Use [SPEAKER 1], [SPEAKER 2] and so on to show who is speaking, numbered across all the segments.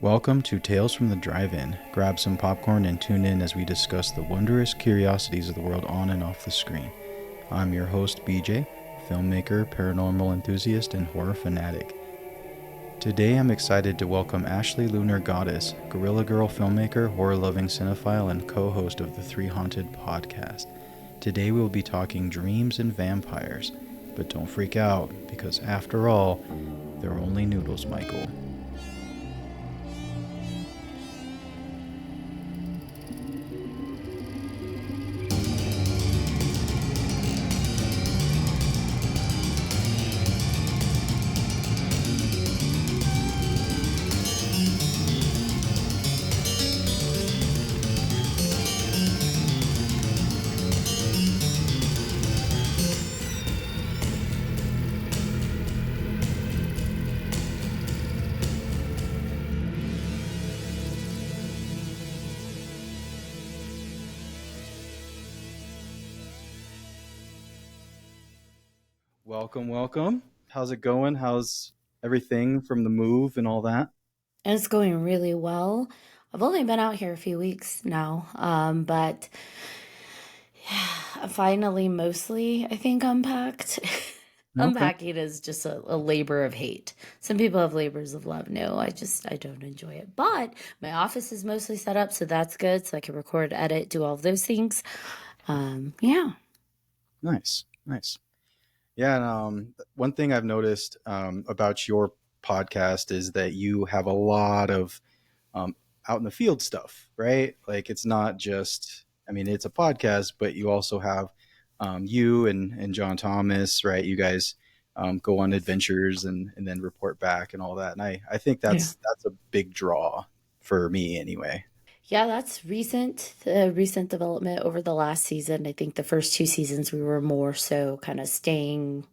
[SPEAKER 1] Welcome to Tales from the Drive-In. Grab some popcorn and tune in as we discuss the wondrous curiosities of the world on and off the screen. I'm your host, BJ, filmmaker, paranormal enthusiast, and horror fanatic. Today I'm excited to welcome Ashley Lunar Goddess, Guerrilla Girl filmmaker, horror-loving cinifile, and co-host of the Three Haunted podcast. Today we'll be talking dreams and vampires. But don't freak out, because after all, they're only noodles, Michael. Welcome. How's it going? How's everything from the move and all that?
[SPEAKER 2] And it's going really well. I've only been out here a few weeks now, but finally, mostly, I think unpacked.
[SPEAKER 1] Okay.
[SPEAKER 2] Unpacking is just a labor of hate. Some people have labors of love. No, I don't enjoy it. But my office is mostly set up, so that's good. So I can record, edit, do all of those things. Yeah.
[SPEAKER 1] Nice. Yeah, and one thing I've noticed about your podcast is that you have a lot of out in the field stuff, right? Like it's not just, I mean, it's a podcast, but you also have you and John Thomas, right? You guys go on adventures and then report back and all that. And I think
[SPEAKER 2] Yeah.
[SPEAKER 1] that's a big draw for me anyway.
[SPEAKER 2] Yeah, that's recent development over the last season. I think the first two seasons we were more so kind of staying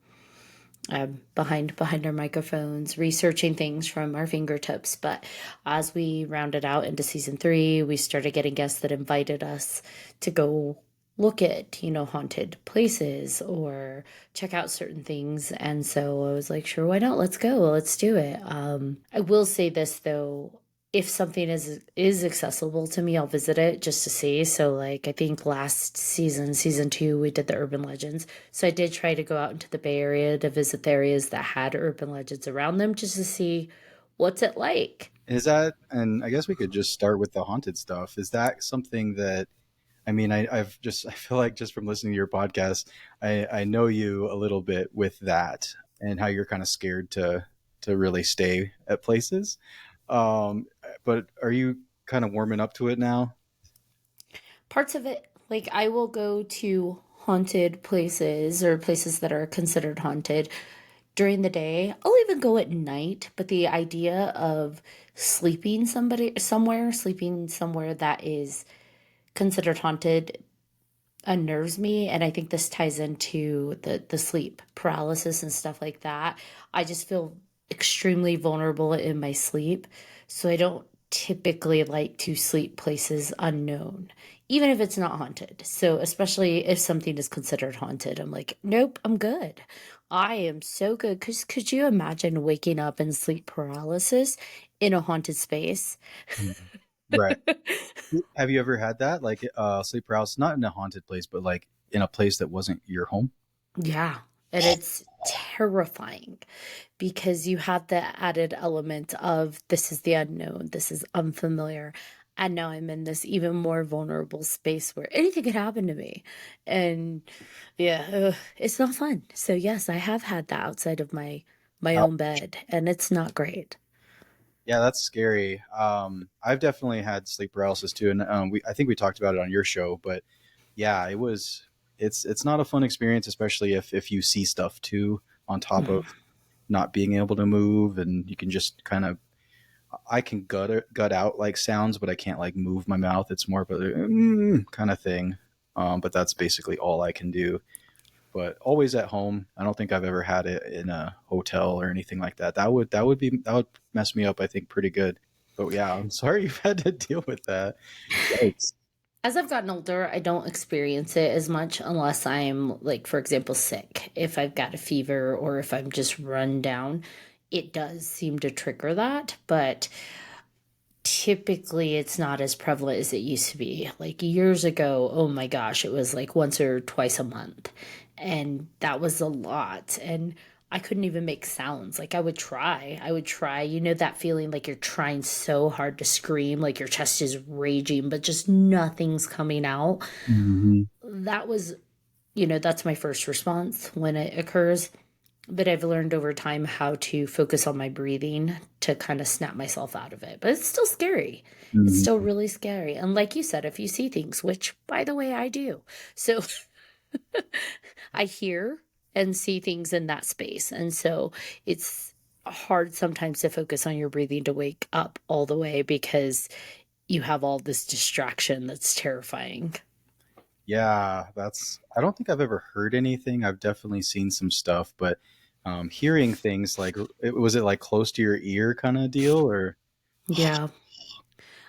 [SPEAKER 2] behind our microphones, researching things from our fingertips. But as we rounded out into season three, we started getting guests that invited us to go look at, haunted places or check out certain things. And so I was like, sure, why not? Let's go. Let's do it. I will say this though, if something is accessible to me, I'll visit it just to see. So like I think last season 2, we did the urban legends. So I did try to go out into the Bay Area to visit the areas that had urban legends around them just to see what's it like.
[SPEAKER 1] Is that, and I guess we could just start with the haunted stuff. Is that something that, I mean, I feel like just from listening to your podcast, I know you a little bit with that and how you're kind of scared to really stay at places. Um, but are you kind of warming up to it now?
[SPEAKER 2] Parts of it, like I will go to haunted places or places that are considered haunted during the day. I'll even go at night, but the idea of sleeping somewhere that is considered haunted unnerves me. And I think this ties into the sleep paralysis and stuff like that. I just feel extremely vulnerable in my sleep. So I don't typically like to sleep places unknown, even if it's not haunted. So especially if something is considered haunted, I'm like, nope, I'm good. I am so good. Cause could you imagine waking up in sleep paralysis in a haunted space?
[SPEAKER 1] Mhm. Right. Have you ever had that, like sleep paralysis, not in a haunted place, but like in a place that wasn't your home?
[SPEAKER 2] Yeah. And it's terrifying because you have the added element of this is the unknown, this is unfamiliar. And now I'm in this even more vulnerable space where anything could happen to me. And yeah, it's not fun. So yes, I have had that outside of my
[SPEAKER 1] Oh,
[SPEAKER 2] own bed, and it's not great.
[SPEAKER 1] yeah, that's scary. I've definitely had sleep paralysis too, and I think we talked about it on your show, but yeah, it's not a fun experience, especially if you see stuff too on top of not being able to move, and you can just kind of, I can gut out like sounds, but I can't like move my mouth. It's more of a kind of thing. But that's basically all I can do. But always at home. I don't think I've ever had it in a hotel or anything like that. That would mess me up, I think, pretty good. But yeah, I'm sorry you've had to deal with that. Yikes.
[SPEAKER 2] As I've gotten older, I don't experience it as much unless I'm, like, for example, sick. If I've got a fever or if I'm just run down, it does seem to trigger that. But typically it's not as prevalent as it used to be. Like years ago, oh my gosh, it was like once or twice a month. And that was a lot. And I couldn't even make sounds. Like I would try, you know, that feeling like you're trying so hard to scream, like your chest is raging, but just nothing's coming out.
[SPEAKER 1] Hmm.
[SPEAKER 2] That was, you know, that's my first response when it occurs. But I've learned over time how to focus on my breathing to kind of snap myself out of it. But it's still scary. It's still
[SPEAKER 1] Hmm.
[SPEAKER 2] really scary. And like you said, if you see things, which by the way, I do. So I hear and see things in that space. And so it's hard sometimes to focus on your breathing to wake up all the way because you have all this distraction that's terrifying.
[SPEAKER 1] Yeah, that's. I don't think I've ever heard anything. I've definitely seen some stuff, but hearing things like, was it like close to your ear kind of deal, or?
[SPEAKER 2] Yeah.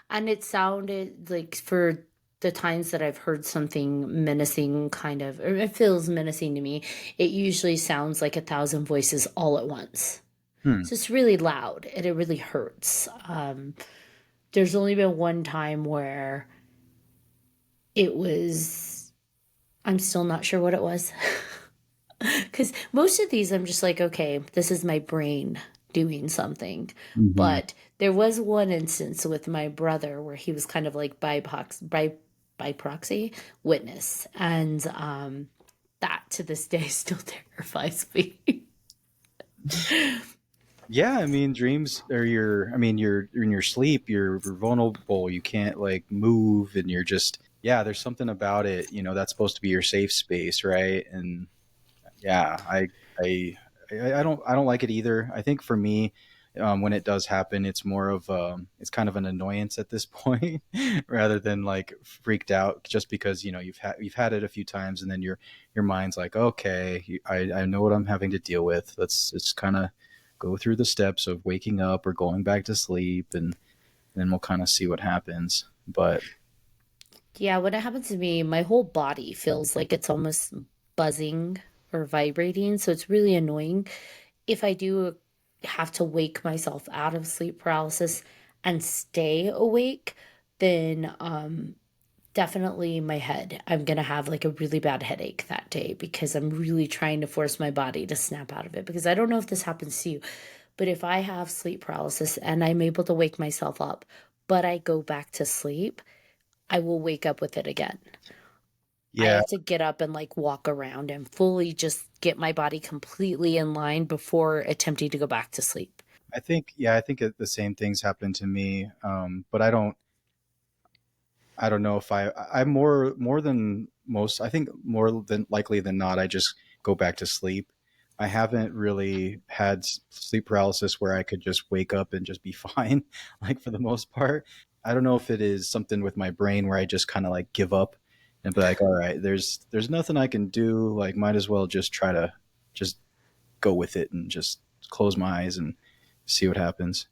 [SPEAKER 2] And it sounded like for the times that I've heard something menacing, kind of, or it feels menacing to me, it usually sounds like a thousand voices all at once.
[SPEAKER 1] Hmm.
[SPEAKER 2] So it's really loud and it really hurts. There's only been one time where it was, I'm still not sure what it was. Because most of these, I'm just like, okay, this is my brain doing something.
[SPEAKER 1] Hmm.
[SPEAKER 2] But there was one instance with my brother where he was kind of like by proxy witness. And that to this day still terrifies me.
[SPEAKER 1] Yeah, I mean, dreams are your. I mean, you're in your sleep. You're vulnerable. You can't like move, and you're just. Yeah, there's something about it. That's supposed to be your safe space, right? And yeah, I I don't like it either. I think for me, when it does happen, it's more of it's kind of an annoyance at this point, rather than like freaked out just because you've had it a few times, and then your mind's like, okay, I know what I'm having to deal with. Let's just kind of go through the steps of waking up or going back to sleep, and then we'll kind of see what happens. But
[SPEAKER 2] Yeah, when it happens to me, my whole body feels like it's almost buzzing or vibrating. So it's really annoying. If I do have to wake myself out of sleep paralysis and stay awake, then definitely my head. I'm going to have like a really bad headache that day because I'm really trying to force my body to snap out of it. Because I don't know if this happens to you, but if I have sleep paralysis and I'm able to wake myself up, but I go back to sleep, I will wake up with it again. I
[SPEAKER 1] yeah,
[SPEAKER 2] have to get up and like walk around and fully just get my body completely in line before attempting to go back to sleep.
[SPEAKER 1] I think the same things happen to me. But I don't know if I'm more than most. I think more than likely than not, I just go back to sleep. I haven't really had sleep paralysis where I could just wake up and just be fine, like for the most part. I don't know if it is something with my brain where I just kind of like give up and be like, all right, there's nothing I can do. Like, might as well just try to just go with it and just close my eyes and see what happens.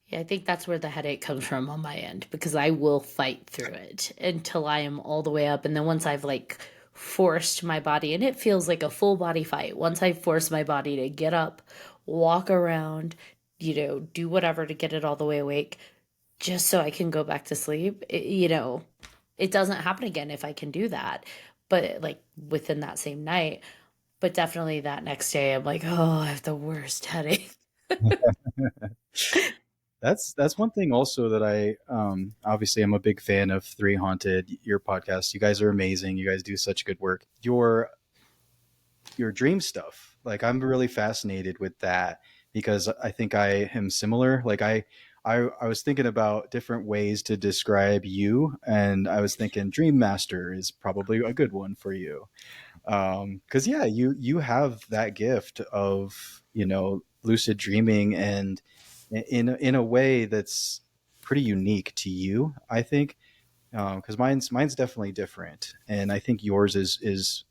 [SPEAKER 2] Yeah, I think that's where the headache comes from on my end because I will fight through it until I am all the way up. And then once I've like forced my body, and it feels like a full body fight, once I force my body to get up, walk around, do whatever to get it all the way awake, just so I can go back to sleep, it doesn't happen again if I can do that. But like within that same night, but definitely that next day, I'm like, oh, I have the worst headache.
[SPEAKER 1] That's one thing also that I obviously I'm a big fan of Three Haunted, your podcast. You guys are amazing. You guys do such good work. Your dream stuff, like I'm really fascinated with that because I think I am similar. Like I was thinking about different ways to describe you, and I was thinking Dream Master is probably a good one for you. Because yeah, you have that gift of lucid dreaming, and in a way that's pretty unique to you, I think. Because mine's definitely different, and I think yours is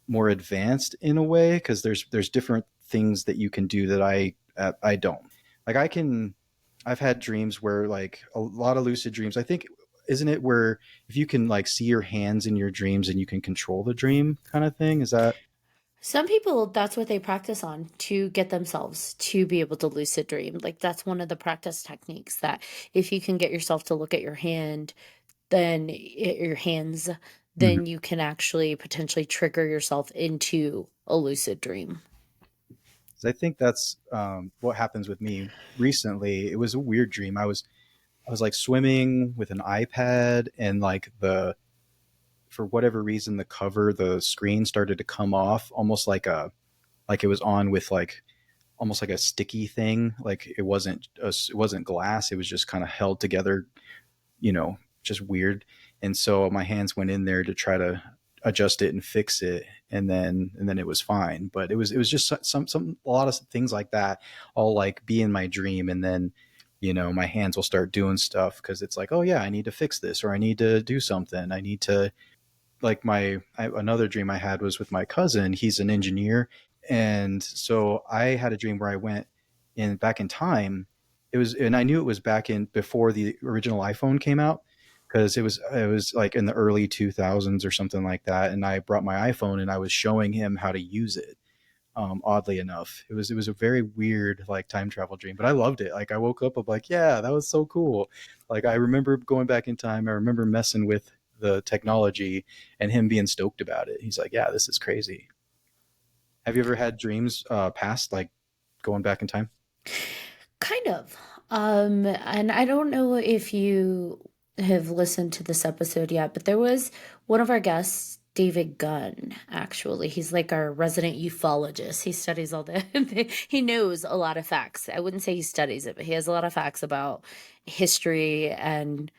[SPEAKER 1] more advanced in a way because there's different things that you can do that I don't. Like I've had dreams where like a lot of lucid dreams. I think, isn't it where if you can like see your hands in your dreams and you can control the dream kind of thing? Is that?
[SPEAKER 2] Some people, that's what they practice on to get themselves to be able to lucid dream. Like that's one of the practice techniques that if you can get yourself to look at your hand, then your hands,
[SPEAKER 1] Mhm.
[SPEAKER 2] then you can actually potentially trigger yourself into a lucid dream.
[SPEAKER 1] So I think that's what happens with me recently. It was a weird dream. I was like swimming with an iPad, and like the for whatever reason the screen started to come off, almost like it was on with like almost like a sticky thing. Like it wasn't glass. It was just kind of held together, just weird. And so my hands went in there to try to adjust it and fix it, and then it was fine. But it was just some a lot of things like that all like be in my dream, and then my hands will start doing stuff because it's like, oh yeah, I need to fix this, or I need to do something. I need to like another dream I had was with my cousin. He's an engineer, and so I had a dream where I went in back in time. And I knew it was back in before the original iPhone came out because it was like in the early 2000s or something like that. And I brought my iPhone and I was showing him how to use it. Oddly enough, it was a very weird like time travel dream, but I loved it. Like I woke up, I'm like, yeah, that was so cool. Like I remember going back in time. I remember messing with the technology and him being stoked about it. He's like, yeah, this is crazy. Have you ever had dreams past like going back in time?
[SPEAKER 2] Kind of. And I don't know if you have listened to this episode yet, but there was one of our guests, David Gunn, actually. He's like our resident ufologist. He studies all the, he knows a lot of facts. I wouldn't say he studies it, but he has a lot of facts about history and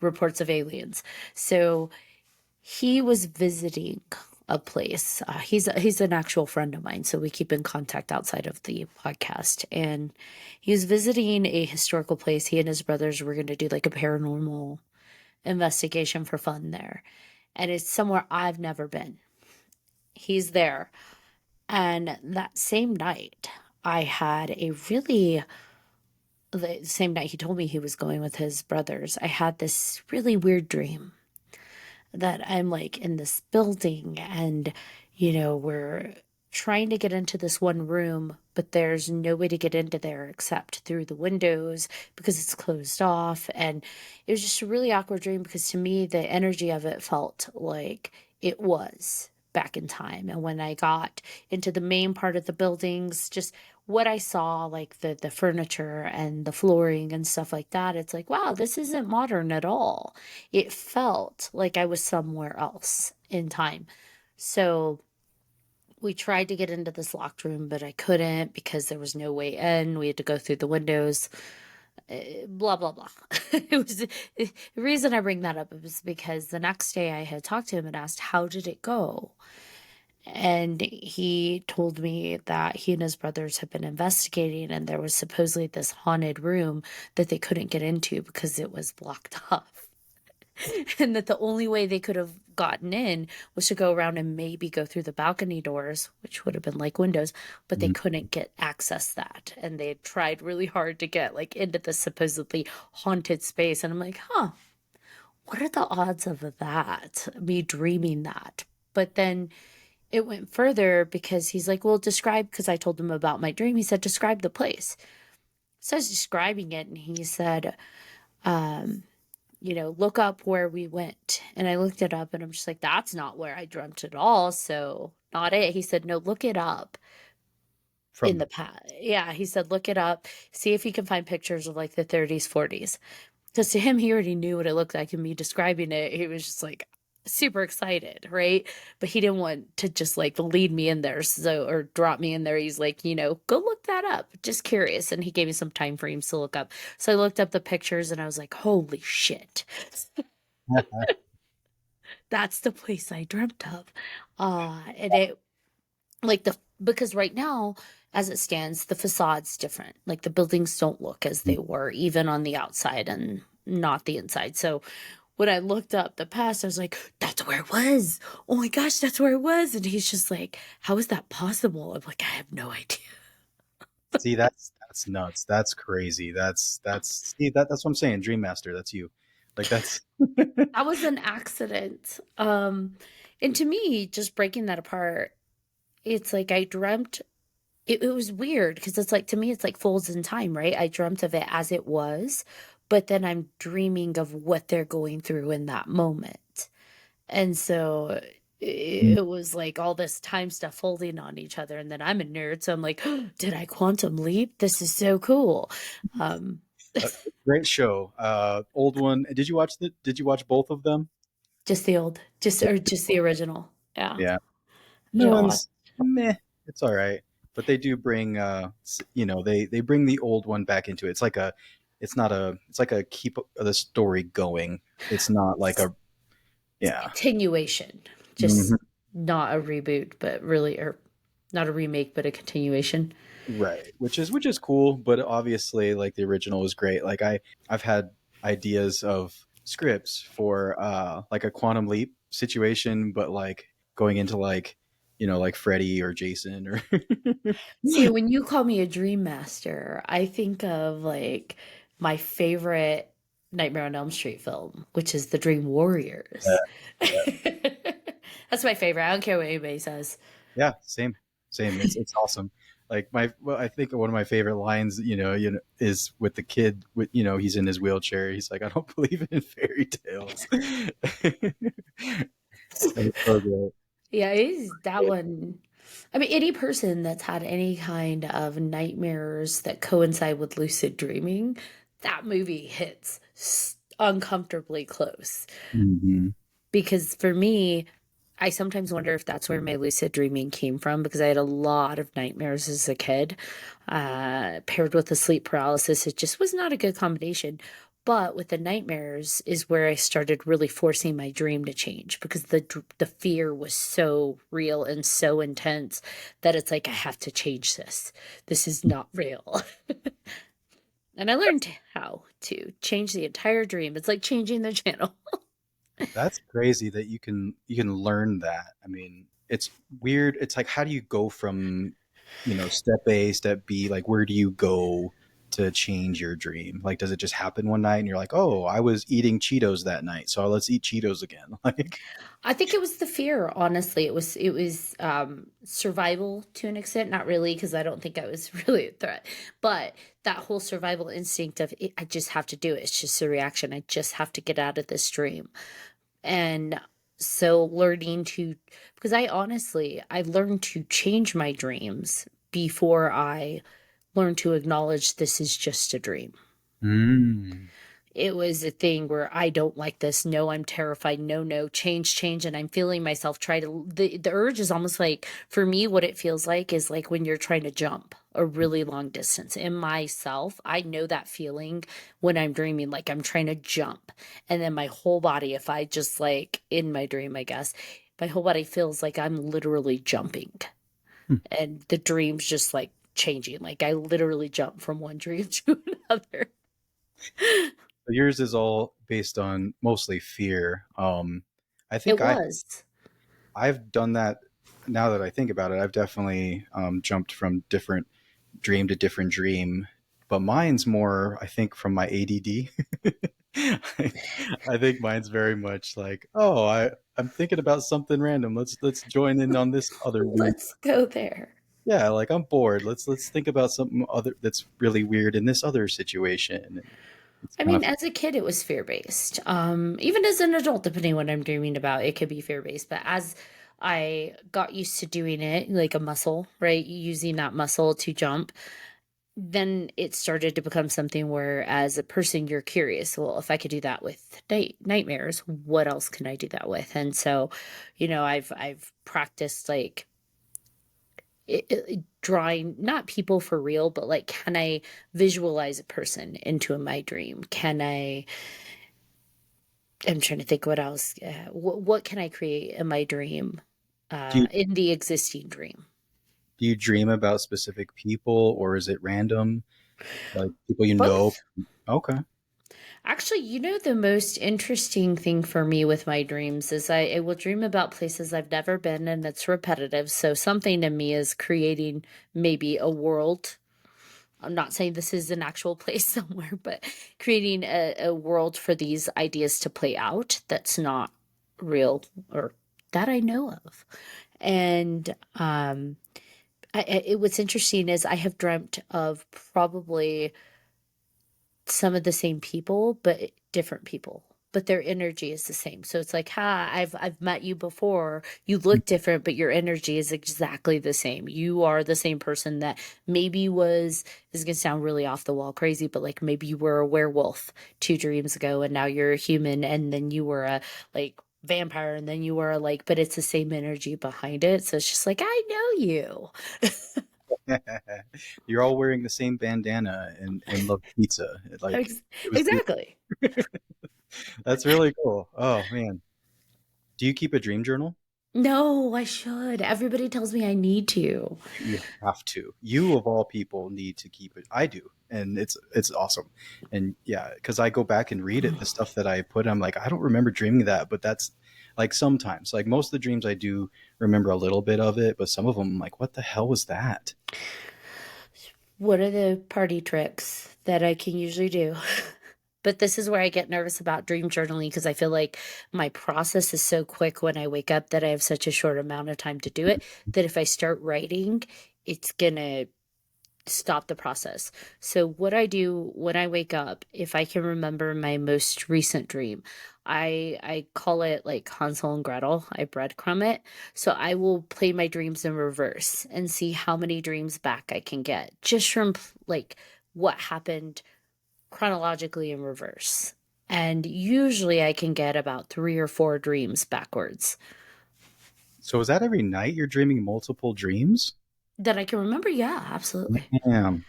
[SPEAKER 2] reports of aliens. So he was visiting a place. He's an actual friend of mine, so we keep in contact outside of the podcast. And he was visiting a historical place. He and his brothers were going to do like a paranormal investigation for fun there, and it's somewhere I've never been. He's there, and that same night, I had a really the same night he told me he was going with his brothers. I had this really weird dream that I'm like in this building and, we're trying to get into this one room, but there's no way to get into there except through the windows because it's closed off. And it was just a really awkward dream because to me, the energy of it felt like it was back in time. And when I got into the main part of the buildings, just what I saw, like the furniture and the flooring and stuff like that, it's like, wow, this isn't modern at all. It felt like I was somewhere else in time. So we tried to get into this locked room, but I couldn't because there was no way in. We had to go through the windows. Blah blah blah. It was the reason I bring that up was because the next day I had talked to him and asked how did it go, and he told me that he and his brothers had been investigating, and there was supposedly this haunted room that they couldn't get into because it was blocked off. And that the only way they could have gotten in was to go around and maybe go through the balcony doors, which would have been like windows, but they
[SPEAKER 1] Mhm.
[SPEAKER 2] couldn't get access that. And they tried really hard to get like into the supposedly haunted space. And I'm like, huh, what are the odds of that? Me dreaming that. But then it went further because he's like, well, describe, because I told him about my dream. He said, describe the place. So I was describing it, and he said, um, look up where we went. And I looked it up and I'm just like, that's not where I dreamt at all. So, not it. He said, no, look it up
[SPEAKER 1] From
[SPEAKER 2] in the
[SPEAKER 1] the
[SPEAKER 2] past. Yeah. He said, look it up, see if you can find pictures of like the 30s, 40s. Because to him, he already knew what it looked like. And me describing it, he was just like, super excited, right? But he didn't want to just like lead me in there, so or drop me in there. He's like, go look that up, just curious. And he gave me some time frames to look up, so I looked up the pictures and I was like, holy shit, that's the place I dreamt of. And it like the because right now, as it stands, the facade's different. Like the buildings don't look as they were, even on the outside and not the inside. So when I looked up the past, I was like, that's where it was. Oh my gosh, that's where it was. And he's just like, how is that possible? I'm like, I have no idea.
[SPEAKER 1] See, that's nuts. That's crazy. That's see that's what I'm saying. Dream Master, that's you. Like that's
[SPEAKER 2] That was an accident. And to me, just breaking that apart, it's like I dreamt it was weird because it's like to me it's like folds in time, right? I dreamt of it as it was, but then I'm dreaming of what they're going through in that moment. And so it was like all this time stuff folding on each other. And then I'm a nerd, so I'm like, oh, did I quantum leap? This is so cool. Um,
[SPEAKER 1] Uh, Great show. Old one. Did you watch both of them?
[SPEAKER 2] just the old, just the original. Yeah.
[SPEAKER 1] Yeah. New
[SPEAKER 2] No,
[SPEAKER 1] one's meh. It's all right, but they do bring they bring the old one back into it. It's not a it's like a keep the story going. It's not like a
[SPEAKER 2] it's a
[SPEAKER 1] yeah.
[SPEAKER 2] continuation,
[SPEAKER 1] Mhm.
[SPEAKER 2] just not a reboot, but really, or not a remake, but a continuation.
[SPEAKER 1] Right, which is cool, but obviously like the original was great. Like I've had ideas of scripts for like a quantum leap situation, but like going into like like Freddy or Jason or
[SPEAKER 2] See, when you call me a dream master, I think of like my favorite Nightmare on Elm Street film, which is The Dream
[SPEAKER 1] yeah,
[SPEAKER 2] Warriors.
[SPEAKER 1] yeah.
[SPEAKER 2] That's my favorite. I don't care what anybody says.
[SPEAKER 1] Yeah, same. It's awesome. Like I think one of my favorite lines, is with the kid. With he's in his wheelchair. He's like, I don't believe in fairy tales. That's so great.
[SPEAKER 2] Yeah, is that one. I mean, any person that's had any kind of nightmares that coincide with lucid dreaming, that movie hits uncomfortably close.
[SPEAKER 1] Hmm.
[SPEAKER 2] Because for me, I sometimes wonder if that's where my lucid dreaming came from because I had a lot of nightmares as a kid, paired with the sleep paralysis. It just was not a good combination. But with the nightmares is where I started really forcing my dream to change because the fear was so real and so intense that it's like I have to change this. This is not real. And I learned how to change the entire dream. It's like changing the channel.
[SPEAKER 1] That's crazy that you can learn that. I mean, it's weird. It's like how do you go from step A, step B? Like where do you go to change your dream? Like does it just happen one night and you're like, oh, I was eating Cheetos that night, so let's eat Cheetos again? Like.
[SPEAKER 2] I think it was the fear, honestly. It was survival to an extent, not really because I don't think I was really a threat. But that whole survival instinct of I just have to do it. It's just a reaction. I just have to get out of this dream. And so learning to because I learned to change my dreams before I learned to acknowledge this is just a dream.
[SPEAKER 1] Mm.
[SPEAKER 2] It was a thing where I don't like this. No, I'm terrified. No, no, change, change. And I'm feeling myself try to, the urge is almost like, for me, what it feels like is like when you're trying to jump a really long distance. In myself, I know that feeling when I'm dreaming, like I'm trying to jump. And then my whole body, if I just like in my dream, I guess, my whole body feels like I'm literally jumping.
[SPEAKER 1] Hmm.
[SPEAKER 2] And the dream's just like changing. Like I literally jump from one dream to another.
[SPEAKER 1] So yours is all based on mostly fear. I
[SPEAKER 2] It
[SPEAKER 1] think
[SPEAKER 2] was.
[SPEAKER 1] I've done that. Now that I think about it, I've definitely jumped from different dream to different dream, but mine's more, I think, from my ADD. I think mine's very much like, oh, I'm thinking about something random. Let's join in on this other weird.
[SPEAKER 2] Let's go there.
[SPEAKER 1] Yeah, like I'm bored. Let's think about something other that's really weird in this other situation. And it's
[SPEAKER 2] I
[SPEAKER 1] kind
[SPEAKER 2] mean,
[SPEAKER 1] of
[SPEAKER 2] as a kid, it was fear based. Even as an adult, depending on what I'm dreaming about, it could be fear based. But as I got used to doing it, like a muscle, right? Using that muscle to jump, then it started to become something where, as a person, you're curious. Well, if I could do that with nightmares, what else can I do that with? And so, I've practiced like drawing not people for real, but like, can I visualize a person into my dream? I'm trying to think what else. What can I create in my dream,
[SPEAKER 1] do you
[SPEAKER 2] in the existing dream?
[SPEAKER 1] do you dream about specific people or is it random? Like people you know?
[SPEAKER 2] Both.
[SPEAKER 1] Okay.
[SPEAKER 2] Actually, the most interesting thing for me with my dreams is I will dream about places I've never been and it's repetitive. So something in me is creating maybe a world. I'm not saying this is an actual place somewhere, but creating a world for these ideas to play out that's not real or that I know of. And what's interesting is I have dreamt of probably some of the same people, but different people. But their energy is the same. So it's like, ha, I've met you before. You look different, but your energy is exactly the same. You are the same person that maybe was, this is gonna sound really off the wall crazy, but like maybe you were a werewolf 2 dreams ago and now you're a human, and then you were a like vampire, and then you were a like, but it's the same energy behind it. So it's just like, I know you.
[SPEAKER 1] You're all wearing the same bandana and love pizza. Like it was.
[SPEAKER 2] Exactly.
[SPEAKER 1] That's really cool. Oh man, do you keep a dream journal?
[SPEAKER 2] No, I should. Everybody tells me I need to.
[SPEAKER 1] You have to. You of all people need to keep it. I do, and it's awesome. And yeah, because I go back and read it, the stuff that I put, I'm like, I don't remember dreaming that, but that's like sometimes, like most of the dreams I do remember a little bit of it, but some of them, I'm like, what the hell was that?
[SPEAKER 2] What are the party tricks that I can usually do? But this is where I get nervous about dream journaling because I feel like my process is so quick when I wake up that I have such a short amount of time to do it that if I start writing, it's gonna stop the process. So what I do when I wake up, if I can remember my most recent dream, I call it like Hansel and Gretel. I breadcrumb it. So I will play my dreams in reverse and see how many dreams back I can get just from like what happened chronologically in reverse. And usually I can get about 3 or 4 dreams backwards
[SPEAKER 1] So is that every night you're dreaming multiple dreams?
[SPEAKER 2] that I can remember. Yeah, absolutely.
[SPEAKER 1] Damn.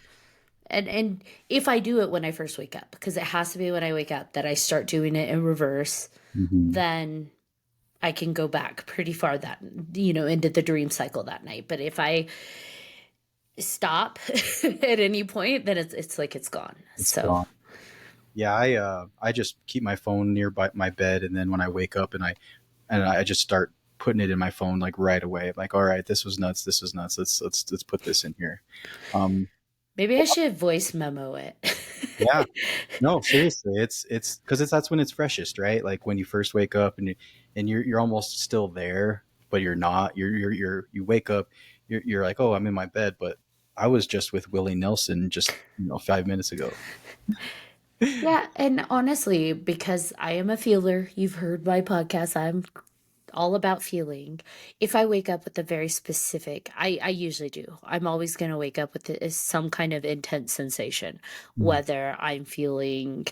[SPEAKER 2] And if I do it when I first wake up, because it has to be when I wake up that I start doing it in reverse,
[SPEAKER 1] Hmm.
[SPEAKER 2] then I can go back pretty far that into the dream cycle that night. But if I stop at any point, then it's like it's gone.
[SPEAKER 1] It's
[SPEAKER 2] So
[SPEAKER 1] gone. Yeah, I just keep my phone nearby my bed, and then when I wake up and I just start putting it in my phone like right away. Like, all right, this was nuts. This was nuts. Let's put this in here. Um,
[SPEAKER 2] maybe I should voice memo it.
[SPEAKER 1] yeah, no, seriously, it's because it's that's when it's freshest, right? Like when you first wake up and you're almost still there, but you're not. You wake up, you're like, oh, I'm in my bed, but I was just with Willie Nelson just 5 minutes ago.
[SPEAKER 2] Yeah, and honestly, because I am a feeler, you've heard my podcast, I'm all about feeling. If I wake up with a very specific, I usually do. I'm always going to wake up with some kind of intense sensation,
[SPEAKER 1] Mm.
[SPEAKER 2] whether I'm feeling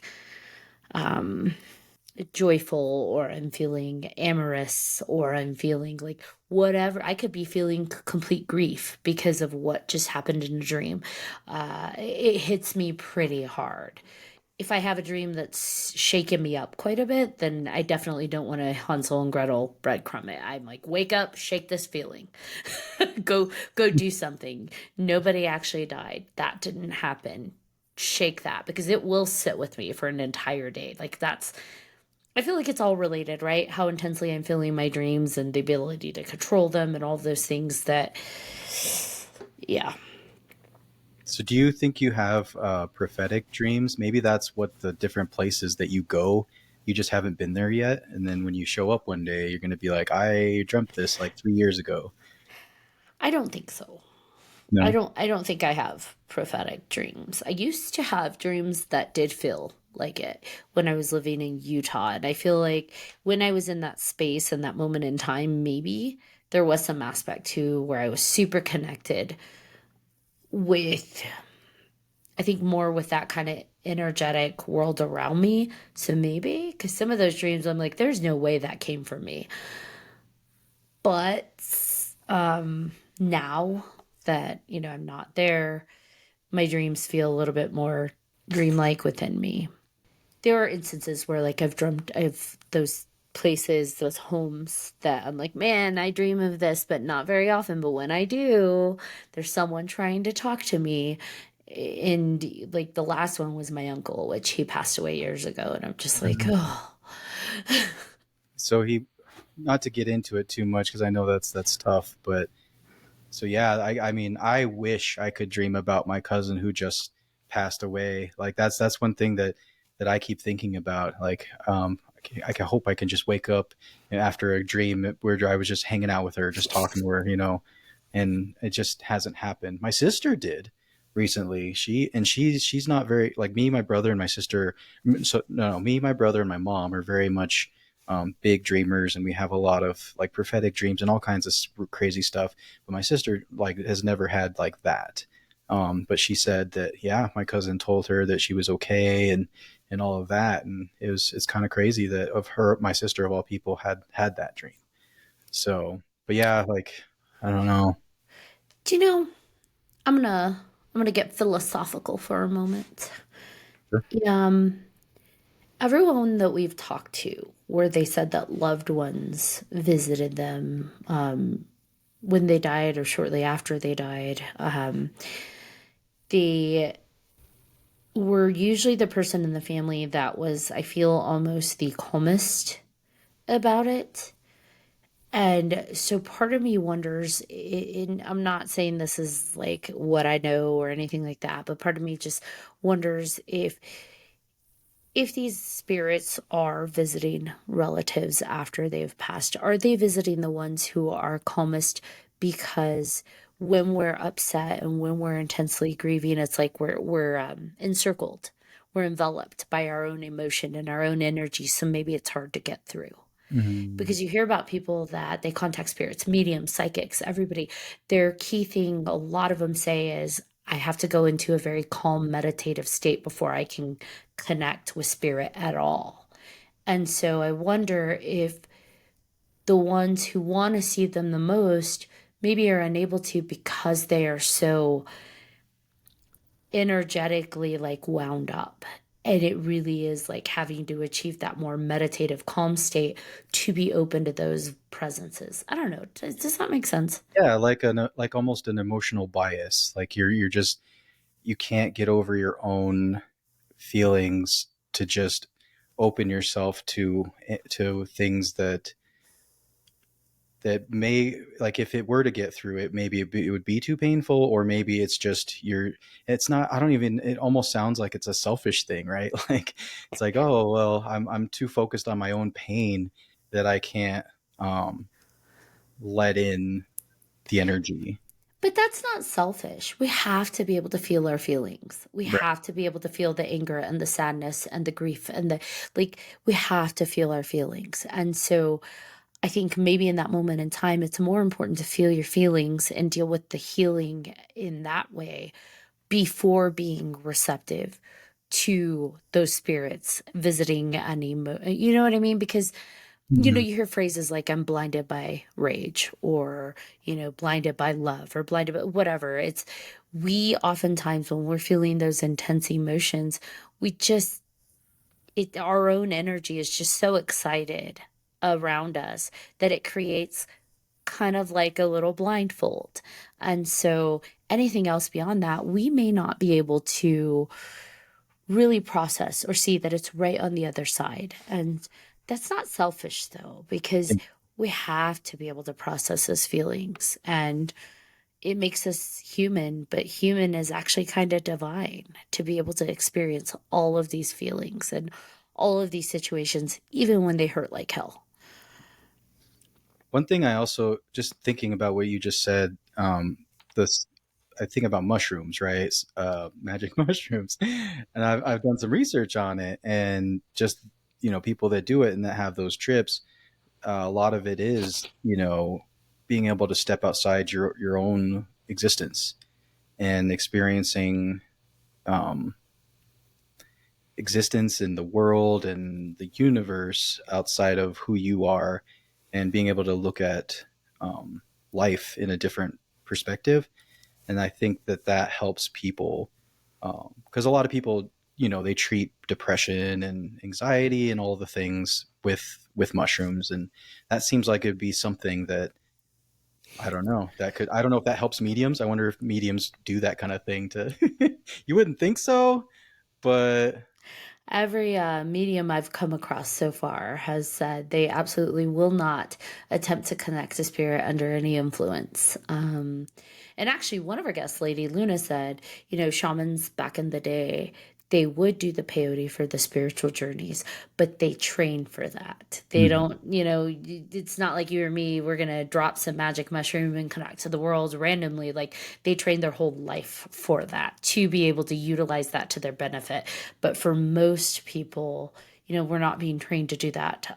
[SPEAKER 2] um joyful or I'm feeling amorous or I'm feeling like whatever. I could be feeling complete grief because of what just happened in a dream. It hits me pretty hard. If I have a dream that's shaken me up quite a bit, then I definitely don't want to Hansel and Gretel breadcrumb it. I'm like, wake up, shake this feeling. Go do something. Nobody actually died. That didn't happen. Shake that because it will sit with me for an entire day. Like that's I feel like it's all related, right? How intensely I'm feeling my dreams and the ability to control them and all those things that yeah.
[SPEAKER 1] So, do you think you have prophetic dreams? Maybe that's what the different places that you go, you just haven't been there yet. And then when you show up one day, you're going to be like, I dreamt this like 3 years ago.
[SPEAKER 2] I don't think so.
[SPEAKER 1] No.
[SPEAKER 2] I don't think I have prophetic dreams. I used to have dreams that did feel like it when I was living in Utah. And I feel like when I was in that space and that moment in time, maybe there was some aspect to where I was super connected with, I think, more with that kind of energetic world around me. So maybe, because some of those dreams, I'm like, there's no way that came from me. But now that, I'm not there, my dreams feel a little bit more dreamlike within me. There are instances where like I've dreamt of those places, those homes that I'm like, man, I dream of this, but not very often. But when I do, there's someone trying to talk to me. And like the last one was my uncle, which he passed away years ago. And I'm just like,
[SPEAKER 1] Mhm.
[SPEAKER 2] oh,
[SPEAKER 1] So he, not to get into it too much because I know that's tough, but so yeah, I mean, I wish I could dream about my cousin who just passed away. Like that's one thing that that I keep thinking about. Like, I can hope I can just wake up after a dream where I was just hanging out with her, just talking to her, and it just hasn't happened. My sister did recently. She's not very like me, my brother, and my sister. So no, me, my brother, and my mom are very much big dreamers, and we have a lot of like prophetic dreams and all kinds of crazy stuff. But my sister like has never had like that. But she said that yeah, my cousin told her that she was okay and all of that, and it's kind of crazy that of her, my sister of all people, had that dream. So, but yeah, like I don't know.
[SPEAKER 2] Do you know, I'm gonna get philosophical for a moment.
[SPEAKER 1] Sure.
[SPEAKER 2] Um, Everyone that we've talked to, where they said that loved ones visited them when they died or shortly after they died, they were usually the person in the family that was, I feel, almost the calmest about it. And so part of me wonders, and I'm not saying this is like what I know or anything like that, but part of me just wonders if these spirits are visiting relatives after they've passed, are they visiting the ones who are calmest? Because when we're upset and when we're intensely grieving, it's like we're encircled, we're enveloped by our own emotion and our own energy. So maybe it's hard to get through,
[SPEAKER 1] Mhm.
[SPEAKER 2] because you hear about people that they contact spirits, mediums, psychics, everybody. Their key thing, a lot of them say, is I have to go into a very calm meditative state before I can connect with spirit at all. And so I wonder if the ones who want to see them the most maybe are unable to because they are so energetically like wound up. And it really is like having to achieve that more meditative, calm state to be open to those presences. I don't know. Does that make sense?
[SPEAKER 1] Yeah, like almost an emotional bias. Like you're just you can't get over your own feelings to just open yourself to things that may like if it were to get through it, maybe it would be too painful, or maybe it's just you're it's not. I don't even. It almost sounds like it's a selfish thing, right? Like it's like, oh well, I'm too focused on my own pain that I can't um let in the energy.
[SPEAKER 2] But that's not selfish. We have to be able to feel our feelings. We
[SPEAKER 1] Right.
[SPEAKER 2] have to be able to feel the anger and the sadness and the grief and the like, we have to feel our feelings. And so I think maybe in that moment in time, it's more important to feel your feelings and deal with the healing in that way before being receptive to those spirits visiting an you know what I mean? Because
[SPEAKER 1] Mhm.
[SPEAKER 2] you hear phrases like I'm blinded by rage or, blinded by love or blinded by whatever. It's we oftentimes when we're feeling those intense emotions, we just our own energy is just so excited around us that it creates kind of like a little blindfold. And so anything else beyond that, we may not be able to really process or see that it's right on the other side. And that's not selfish though, because we have to be able to process those feelings, and it makes us human, but human is actually kind of divine to be able to experience all of these feelings and all of these situations, even when they hurt like hell.
[SPEAKER 1] One thing I also just thinking about what you just said, this I think about mushrooms, right? Magic mushrooms, and I've done some research on it, and just people that do it and that have those trips, a lot of it is being able to step outside your own existence and experiencing um, existence in the world and the universe outside of who you are, and being able to look at um, life in a different perspective. And I think that helps people because a lot of people, they treat depression and anxiety and all the things with mushrooms, and that seems like it'd be something that I don't know. I don't know if that helps mediums. I wonder if mediums do that kind of thing to. You wouldn't think so, but
[SPEAKER 2] Every medium I've come across so far has said they absolutely will not attempt to connect to spirit under any influence. And actually, one of our guests, Lady Luna, said, shamans back in the day, they would do the peyote for the spiritual journeys, but they train for that. They
[SPEAKER 1] Mhm.
[SPEAKER 2] don't, you know, it's not like you or me, we're going to drop some magic mushroom and connect to the world randomly. Like they train their whole life for that to be able to utilize that to their benefit. But for most people, you know, we're not being trained to do that.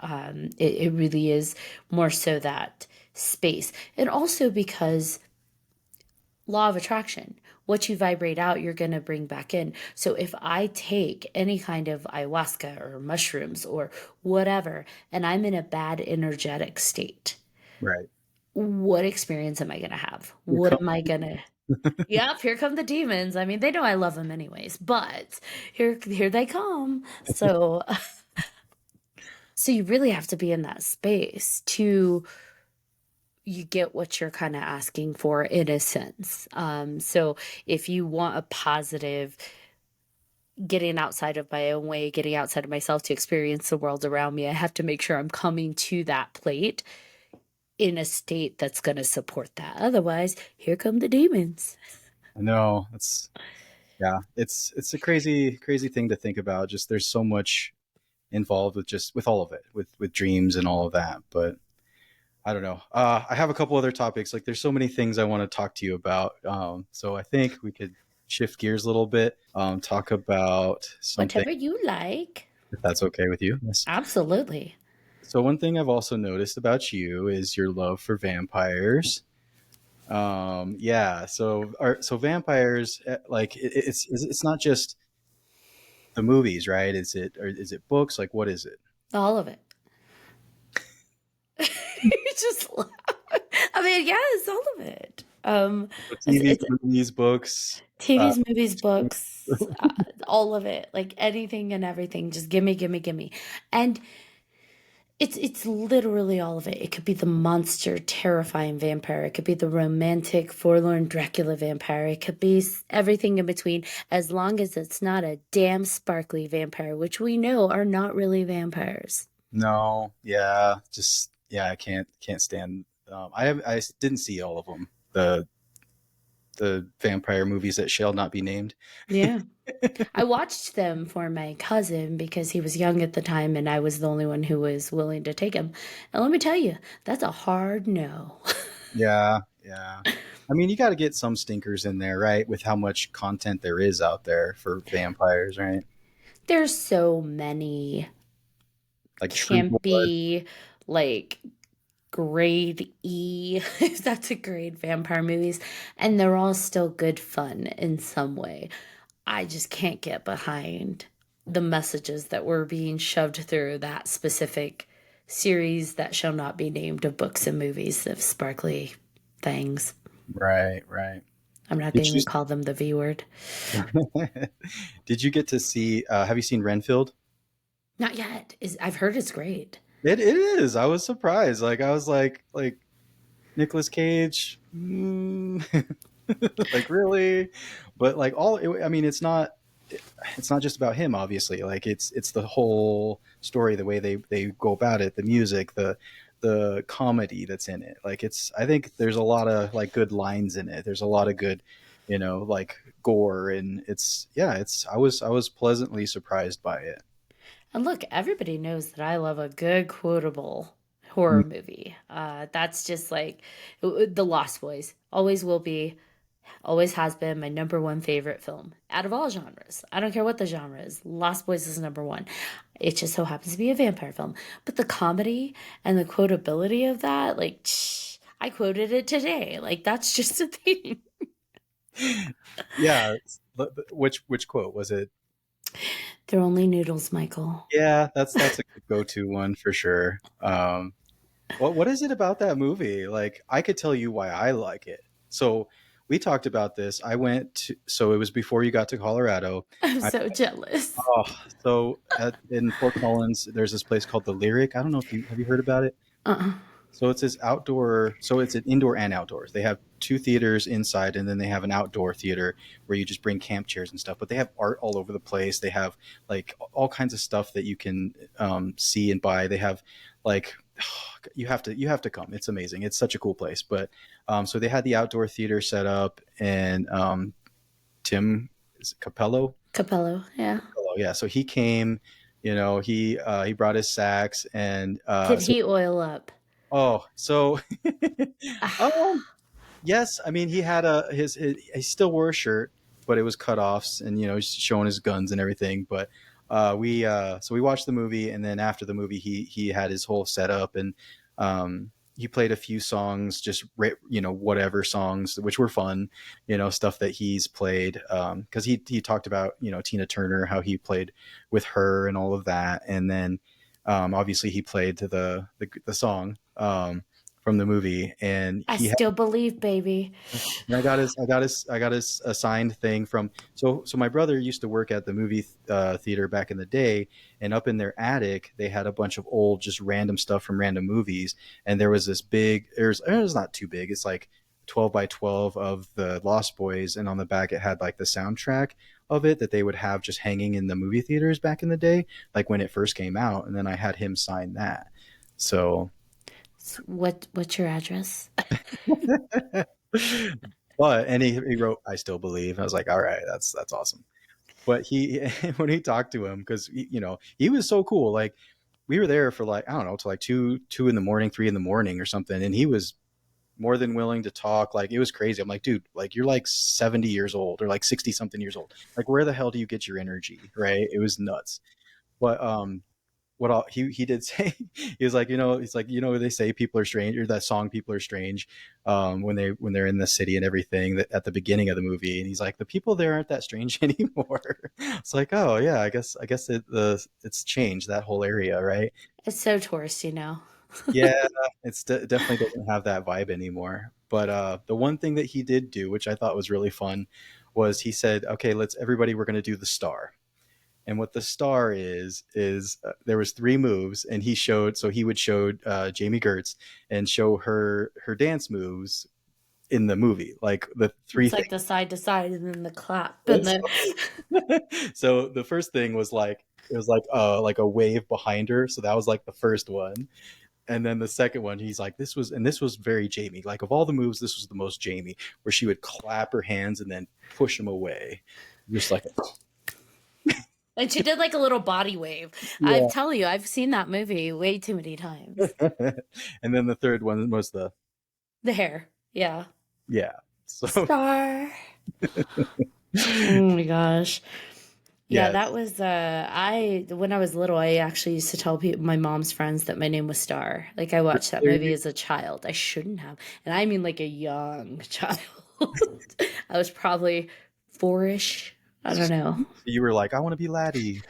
[SPEAKER 2] It really is more so that space. And also because law of attraction, what you vibrate out you're going to bring back in. So if I take any kind of ayahuasca or mushrooms or whatever and I'm in a bad energetic state,
[SPEAKER 1] Right.
[SPEAKER 2] what experience am I going to have?
[SPEAKER 1] Here
[SPEAKER 2] What
[SPEAKER 1] come
[SPEAKER 2] am I going to Yep, here come the demons. I mean, they know I love them anyways, but here they come. So so you really have to be in that space to you get what you're kind of asking for in a sense. So if you want a positive getting outside of my own way, getting outside of myself to experience the world around me, I have to make sure I'm coming to that plate in a state that's going to support that. Otherwise, here come the demons.
[SPEAKER 1] I know. Yeah, it's a crazy thing to think about. Just there's so much involved with just with all of it, with dreams and all of that. But I don't know. I have a couple other topics. Like there's so many things I want to talk to you about. So I think we could shift gears a little bit. Talk about something
[SPEAKER 2] Whatever you like.
[SPEAKER 1] if that's okay with you. Yes.
[SPEAKER 2] Absolutely.
[SPEAKER 1] So one thing I've also noticed about you is your love for vampires. Yeah. So vampires, like it's not just the movies, right? Is it books? Like what is it?
[SPEAKER 2] All of it. You just laugh. I mean, yes, all of it.
[SPEAKER 1] So TV,
[SPEAKER 2] it's
[SPEAKER 1] movies, books. Uh,
[SPEAKER 2] TV's, movies, books, all of it, like anything and everything. Just gimme, gimme, gimme. And it's literally all of it. It could be the monster, terrifying vampire. It could be the romantic, forlorn Dracula vampire. It could be everything in between, as long as it's not a damn sparkly vampire, which we know are not really vampires.
[SPEAKER 1] no, yeah, just yeah, I can't stand. I didn't see all of them. The vampire movies that shall not be named.
[SPEAKER 2] Yeah. I watched them for my cousin because he was young at the time and I was the only one who was willing to take him. And let me tell you, that's a hard no.
[SPEAKER 1] Yeah, yeah. I mean, you got to get some stinkers in there, right? With how much content there is out there for vampires, right?
[SPEAKER 2] There's so many
[SPEAKER 1] Like True Blood.
[SPEAKER 2] campy, like grade E, if that's a grade, vampire movies, and they're all still good fun in some way. I just can't get behind the messages that were being shoved through that specific series that shall not be named of books and movies of sparkly things.
[SPEAKER 1] Right, right.
[SPEAKER 2] I'm not
[SPEAKER 1] Did
[SPEAKER 2] going
[SPEAKER 1] you
[SPEAKER 2] to call them the V word.
[SPEAKER 1] did you get to see? Have you seen Renfield?
[SPEAKER 2] Not yet. Is I've heard it's great.
[SPEAKER 1] It is. I was surprised. Like I was like Nicolas Cage. Like really, but like I mean, it's not just about him. Obviously, like it's the whole story, the way they go about it, the music, the comedy that's in it. Like it's I think there's a lot of like good lines in it. There's a lot of good, like gore, and it's yeah. It's I was pleasantly surprised by it.
[SPEAKER 2] And look, everybody knows that I love a good quotable horror movie. That's just like The Lost Boys. Always will be, always has been my number one favorite film out of all genres. I don't care what the genre is. Lost Boys is number one. It just so happens to be a vampire film. But the comedy and the quotability of that, like, I quoted it today. Like, that's just a thing.
[SPEAKER 1] Yeah. Which quote was it?
[SPEAKER 2] They're only noodles, Michael.
[SPEAKER 1] Yeah, that's a good go-to one for sure. What is it about that movie? Like, I could tell you why I like it. So we talked about this. So it was before you got to Colorado.
[SPEAKER 2] I'm
[SPEAKER 1] I
[SPEAKER 2] so jealous.
[SPEAKER 1] oh, in Fort Collins, there's this place called the Lyric. I don't know if you have you heard about it.
[SPEAKER 2] Uh-uh.
[SPEAKER 1] So it's this outdoor. So it's an indoor and outdoors. They have two theaters inside, and then they have an outdoor theater where you just bring camp chairs and stuff. But they have art all over the place. They have like all kinds of stuff that you can see and buy. They have like you have to come. It's amazing. It's such a cool place. But so they had the outdoor theater set up, and Tim is it Capello?
[SPEAKER 2] Capello, yeah.
[SPEAKER 1] Capello, yeah. So he came, he brought his sax and
[SPEAKER 2] Did he oil up?
[SPEAKER 1] so
[SPEAKER 2] Ah,
[SPEAKER 1] um yes, I mean he had he still wore a shirt, but it was cutoffs and he's showing his guns and everything. But we watched the movie, and then after the movie, he had his whole setup, and he played a few songs, just whatever songs, which were fun, stuff that he's played, because he talked about Tina Turner, how he played with her and all of that, and then obviously he played to the song. From the movie, and
[SPEAKER 2] I
[SPEAKER 1] he
[SPEAKER 2] still believe, baby.
[SPEAKER 1] and I got his assigned thing from. So my brother used to work at the movie theater back in the day, and up in their attic they had a bunch of old, just random stuff from random movies. And there was this big. It was not too big. It's like 12 by 12 of the Lost Boys, and on the back it had like the soundtrack of it that they would have just hanging in the movie theaters back in the day, like when it first came out. And then I had him sign that. So
[SPEAKER 2] What's your address?
[SPEAKER 1] but and he wrote I still believe. I was like, all right, that's awesome. But he when he talked to him, because he was so cool. Like we were there for like, I don't know, to like two in the morning, 3 in the morning or something, and he was more than willing to talk. Like it was crazy. I'm like, dude, like you're like 70 years old or like 60 something years old. Like where the hell do you get your energy? Right? It was nuts. But he did say, he was like, he's like, they say people are strange, or that song people are strange, when they're in the city and everything, that at the beginning of the movie. And he's like, the people there aren't that strange anymore. It's like, oh yeah, I guess it's changed, that whole area, right?
[SPEAKER 2] It's so tourist.
[SPEAKER 1] Yeah, definitely doesn't have that vibe anymore. But the one thing that he did do, which I thought was really fun, was he said, okay, let's everybody, we're going to do the star. And what the star is there was three moves, and he would show Jamie Gertz and show her dance moves in the movie, like the three
[SPEAKER 2] It's like the side to side and then the clap and
[SPEAKER 1] things.
[SPEAKER 2] then
[SPEAKER 1] So the first thing was like, it was like a wave behind her, so that was like the first one. And then the second one, he's like, this was very Jamie. Like of all the moves, this was the most Jamie, where she would clap her hands and then push him away, just like,
[SPEAKER 2] and she did like a little body wave. I'm
[SPEAKER 1] yeah.
[SPEAKER 2] telling you, I've seen that movie way too many times.
[SPEAKER 1] And then the third one was the
[SPEAKER 2] The hair. Yeah.
[SPEAKER 1] yeah. So
[SPEAKER 2] Star. Oh my gosh. Yeah,
[SPEAKER 1] yeah,
[SPEAKER 2] that was I when I was little, I actually used to tell people, my mom's friends, that my name was Star. Like I watched that movie as a child. I shouldn't have. And I mean like a young child. I was probably four-ish. I don't know.
[SPEAKER 1] you were like, I want to be Laddie.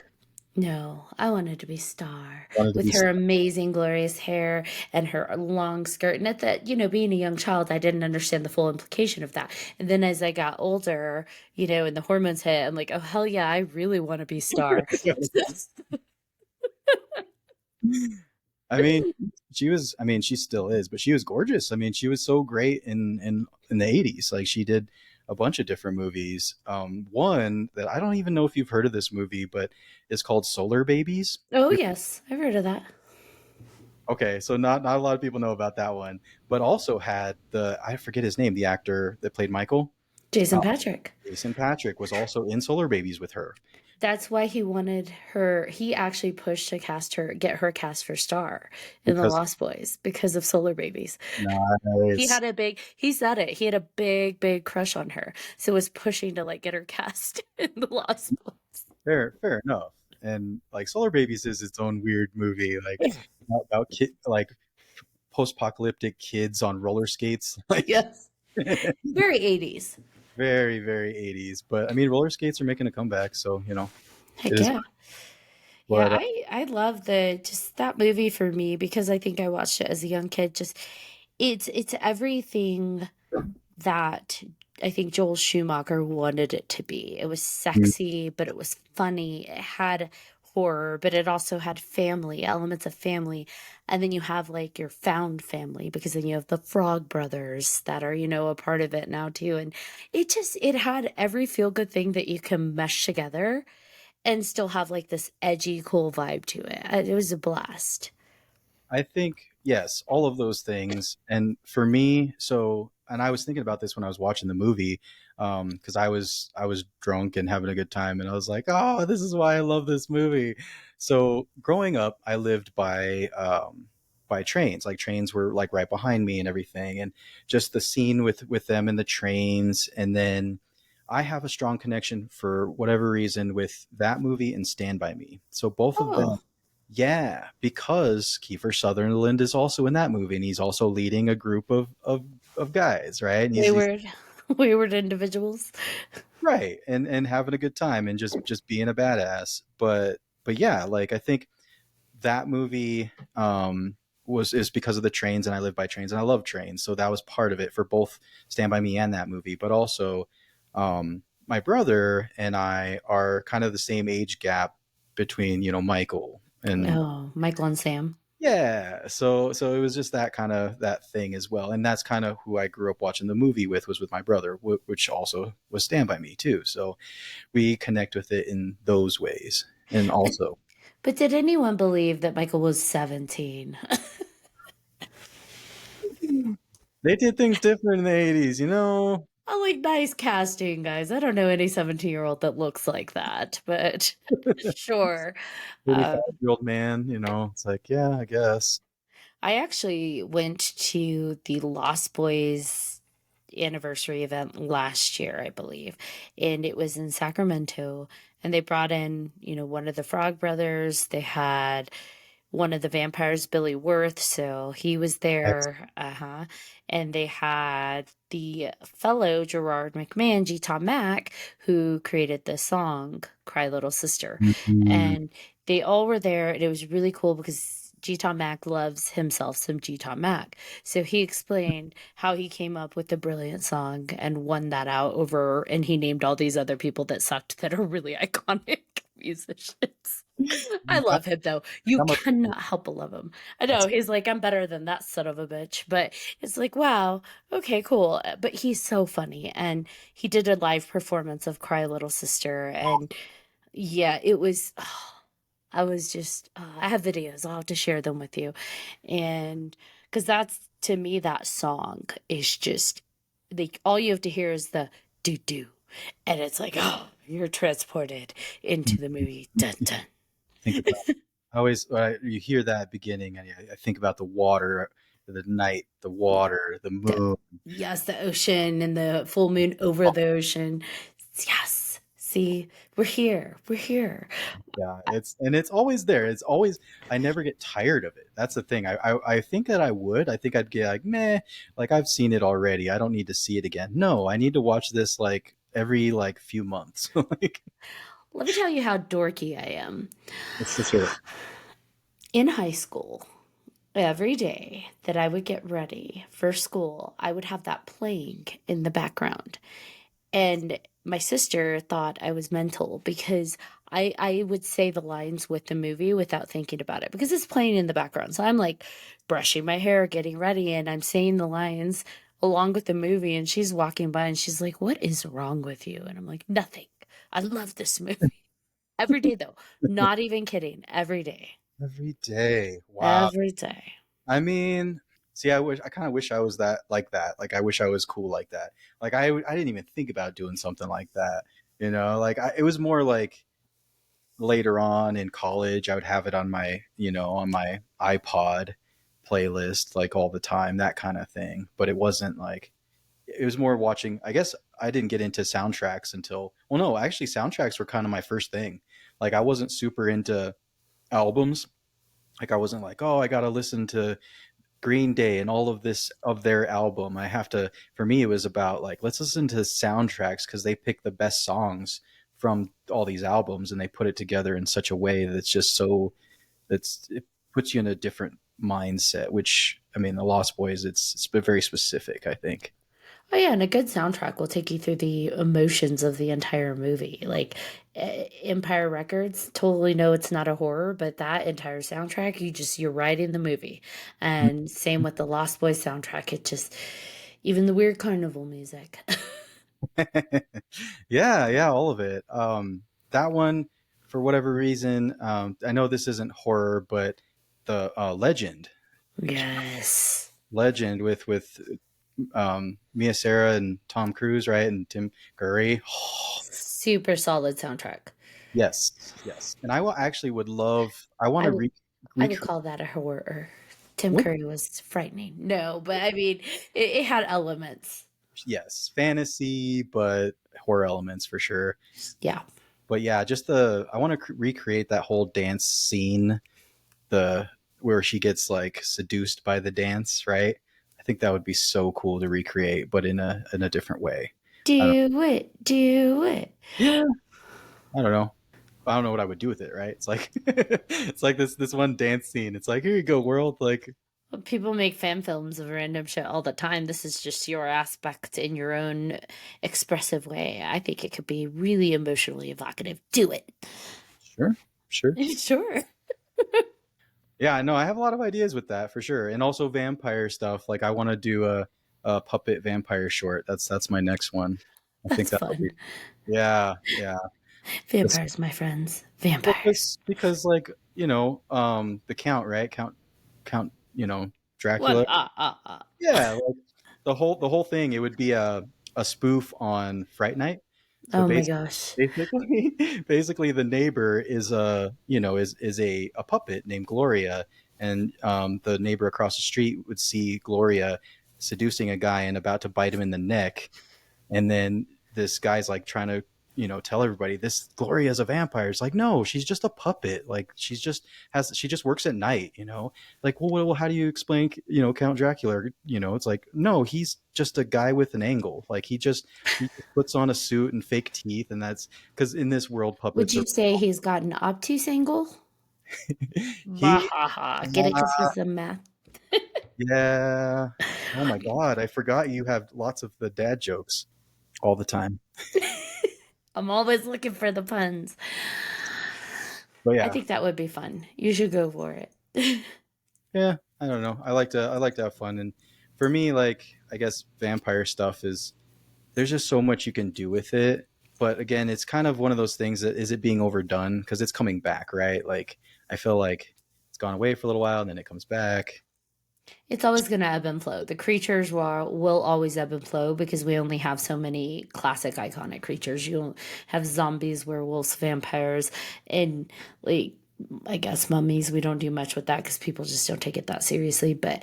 [SPEAKER 2] No, I wanted to be Star
[SPEAKER 1] Wanted to
[SPEAKER 2] with
[SPEAKER 1] be
[SPEAKER 2] her amazing, glorious hair and her long skirt. And at that, being a young child, I didn't understand the full implication of that. And then as I got older, and the hormones hit, I'm like, oh, hell yeah, I really want to be Star.
[SPEAKER 1] I mean, I mean, she still is, but she was gorgeous. I mean, she was so great in the 80s. Like she did a bunch of different movies. One that I don't even know if you've heard of this movie, but it's called Solar Babies.
[SPEAKER 2] Oh, yes, I've heard of that.
[SPEAKER 1] Okay, so not a lot of people know about that one, but also had I forget his name, the actor that played Michael.
[SPEAKER 2] Jason
[SPEAKER 1] Uh,
[SPEAKER 2] Patrick.
[SPEAKER 1] Jason Patrick was also in Solar Babies with her.
[SPEAKER 2] That's why he wanted her. He actually pushed to get her cast for Star in The
[SPEAKER 1] Because
[SPEAKER 2] Lost Boys because of Solar Babies.
[SPEAKER 1] nice.
[SPEAKER 2] He said it. He had a big, big crush on her. So was pushing to like get her cast in The Lost Boys.
[SPEAKER 1] Fair enough. And like Solar Babies is its own weird movie, like
[SPEAKER 2] Yeah.
[SPEAKER 1] about like post-apocalyptic kids on roller skates, like
[SPEAKER 2] Yes. Very 80s.
[SPEAKER 1] very, very 80s. But I mean, roller skates are making a comeback, so it
[SPEAKER 2] Heck
[SPEAKER 1] is.
[SPEAKER 2] yeah. Yeah,
[SPEAKER 1] But
[SPEAKER 2] I love the just that movie for me because I think I watched it as a young kid. Just it's everything that I think Joel Schumacher wanted it to be. It was sexy, but it was funny. It had horror, but it also had family, elements of family. And then you have like your found family because then you have the Frog Brothers that are, a part of it now too. And it had every feel good thing that you can mesh together and still have like this edgy, cool vibe to it. It was a blast.
[SPEAKER 1] I think yes, all of those things. And for me, so and I was thinking about this when I was watching the movie, because I was drunk and having a good time, and I was like, oh, this is why I love this movie. So growing up, I lived by trains. Like trains were like right behind me and everything, and just the scene with them in the trains, and then I have a strong connection for whatever reason with that movie and Stand by Me. So both of them,
[SPEAKER 2] Oh,
[SPEAKER 1] yeah, because Kiefer Sutherland is also in that movie, and he's also leading a group of guys, right? And he's
[SPEAKER 2] wayward, wayward individuals.
[SPEAKER 1] right, and having a good time and just being a badass. But yeah, like I think that movie was is because of the trains, and I live by trains, and I love trains, so that was part of it for both Stand by Me and that movie. But also, my brother and I are kind of the same age gap between Michael and
[SPEAKER 2] Oh, Michael and Sam.
[SPEAKER 1] yeah, so it was just that kind of that thing as well, and that's kind of who I grew up watching the movie with, was with my brother, which also was Stand by Me too. So we connect with it in those ways, and
[SPEAKER 2] But,
[SPEAKER 1] also
[SPEAKER 2] but did anyone believe that Michael was 17?
[SPEAKER 1] they did things different in the 80s, you know.
[SPEAKER 2] I'm like, nice casting, guys. I don't know any 17-year-old that looks like that, but sure. Um,
[SPEAKER 1] 35-year-old man, it's like, yeah, I guess.
[SPEAKER 2] I actually went to the Lost Boys anniversary event last year, I believe, and it was in Sacramento. And they brought in, one of the Frog Brothers. They had one of the vampires, Billy Worth, so he was there. And they had the fellow Gerard McMahon, G. Tom Mack, who created the song "Cry Little Sister,"
[SPEAKER 1] Mhm.
[SPEAKER 2] and they all were there, and it was really cool because G. Tom Mack loves himself some G. Tom Mack. So he explained how he came up with the brilliant song and won that out over, and he named all these other people that sucked that are really iconic musicians. I love him though. You
[SPEAKER 1] I'm a,
[SPEAKER 2] cannot help but love him. I know
[SPEAKER 1] that's
[SPEAKER 2] he's like, I'm better than that son of a bitch, but it's like, wow, okay, cool. But he's so funny, and he did a live performance of "Cry Little Sister," and yeah, it was. I was just, I have videos. I'll have to share them with you, and because that's to me that song is just like all you have to hear is the do do, and it's like, oh, you're transported into the movie. Dun dun.
[SPEAKER 1] think about. I always you hear that beginning, and I think about the water, the night, the water, the
[SPEAKER 2] The
[SPEAKER 1] moon.
[SPEAKER 2] yes, the ocean and the full moon over the ocean. Yes. See, we're here. We're here.
[SPEAKER 1] Yeah, it's always there. It's always I never get tired of it. That's the thing. I think that I would. I think I'd get like meh, like I've seen it already. I don't need to see it again. No, I need to watch this like every like few months. Like
[SPEAKER 2] Let me tell you how dorky I am.
[SPEAKER 1] it's just sort of
[SPEAKER 2] In high school, every day that I would get ready for school, I would have that playing in the background. And my sister thought I was mental because I would say the lines with the movie without thinking about it because it's playing in the background. So I'm like brushing my hair, getting ready, and I'm saying the lines along with the movie. And she's walking by and she's like, "What is wrong with you?" And I'm like, "Nothing. I love this movie." Every day, though. Not even kidding. Every day.
[SPEAKER 1] every day. Wow.
[SPEAKER 2] Every day.
[SPEAKER 1] I mean, see, I kind of wish I was that like that. Like I wish I was cool like that. Like I didn't even think about doing something like that. Like it was more like later on in college, I would have it on my iPod playlist like all the time, that kind of thing. But it wasn't like it was more watching. I guess I didn't get into soundtracks until well, no, actually, soundtracks were kind of my first thing. Like I wasn't super into albums. Like I wasn't like, oh, I got to listen to Green Day and all of this of their album. I have to. For me, it was about like let's listen to soundtracks because they pick the best songs from all these albums and they put it together in such a way that's just so it puts you in a different mindset. Which I mean, the Lost Boys, it's very specific. I think.
[SPEAKER 2] Oh yeah, and a good soundtrack will take you through the emotions of the entire movie. Like Empire Records, totally know it's not a horror, but that entire soundtrack, you're riding the movie. And same with the Lost Boys soundtrack. It just even the weird carnival music.
[SPEAKER 1] Yeah, yeah, all of it. That one, for whatever reason, I know this isn't horror, but the Legend
[SPEAKER 2] Yes.
[SPEAKER 1] Legend with Mia Sarah and Tom Cruise, right, and Tim Curry.
[SPEAKER 2] Super solid soundtrack.
[SPEAKER 1] Yes, yes. And I will actually would love. I want
[SPEAKER 2] I
[SPEAKER 1] to
[SPEAKER 2] would I would
[SPEAKER 1] recreate.
[SPEAKER 2] call that a horror. Tim
[SPEAKER 1] What?
[SPEAKER 2] Curry was frightening. No, but I mean, it had elements.
[SPEAKER 1] Yes, fantasy, but horror elements for sure.
[SPEAKER 2] Yeah.
[SPEAKER 1] But yeah, just the I want to recreate that whole dance scene, the where she gets like seduced by the dance, right? I think that would be so cool to recreate, but in a different way. I don't.
[SPEAKER 2] Do it. Do it.
[SPEAKER 1] Yeah, I don't know. I don't know what I would do with it, right? It's like it's like this one dance scene. It's like, here you go, world. Like,
[SPEAKER 2] People make fan films of random shit all the time. This is just your aspect in your own expressive way. I think it could be really emotionally evocative. Do it.
[SPEAKER 1] sure, sure.
[SPEAKER 2] Sure.
[SPEAKER 1] Yeah, no, I have a lot of ideas with that for sure, and also vampire stuff. Like, I want to do a puppet vampire short. That's my next one. I think
[SPEAKER 2] That's
[SPEAKER 1] that'll be.
[SPEAKER 2] fun.
[SPEAKER 1] Yeah, yeah.
[SPEAKER 2] Vampires, my friends.
[SPEAKER 1] Well,
[SPEAKER 2] Vampires.
[SPEAKER 1] because like the Count, right? Count,
[SPEAKER 2] What?
[SPEAKER 1] Dracula. Yeah, like the whole thing. It would be a spoof on Fright Night. So
[SPEAKER 2] Oh my gosh.
[SPEAKER 1] basically, basically, the neighbor is is a puppet named Gloria, and the neighbor across the street would see Gloria seducing a guy and about to bite him in the neck, and then this guy's like trying to tell everybody this Gloria is a vampire. It's like, no, she's just a puppet. Like, she just works at night, like, well, how do you explain Count Dracula? It's like, no, he's just a guy with an angle. Like, he just puts on a suit and fake teeth, and that's because in this world
[SPEAKER 2] Would
[SPEAKER 1] puppets
[SPEAKER 2] you
[SPEAKER 1] are
[SPEAKER 2] say he's got an obtuse angle?
[SPEAKER 1] he
[SPEAKER 2] Bahaha. Get it?
[SPEAKER 1] uh,
[SPEAKER 2] Because he's a math.
[SPEAKER 1] yeah. Oh my god, I forgot you have lots of the dad jokes all the time.
[SPEAKER 2] I'm always looking for the puns.
[SPEAKER 1] But
[SPEAKER 2] I
[SPEAKER 1] yeah.
[SPEAKER 2] think that would be fun. You should go for it.
[SPEAKER 1] Yeah, I don't know. I like to have fun, and for me, like, I guess vampire stuff is there's just so much you can do with it. But again, it's kind of one of those things that is it being overdone because it's coming back, right? Like, I feel like it's gone away for a little while and then it comes back.
[SPEAKER 2] It's always going to ebb and flow. The creatures will always ebb and flow because we only have so many classic iconic creatures. You have zombies, werewolves, vampires, and like I guess mummies. We don't do much with that because people just don't take it that seriously. But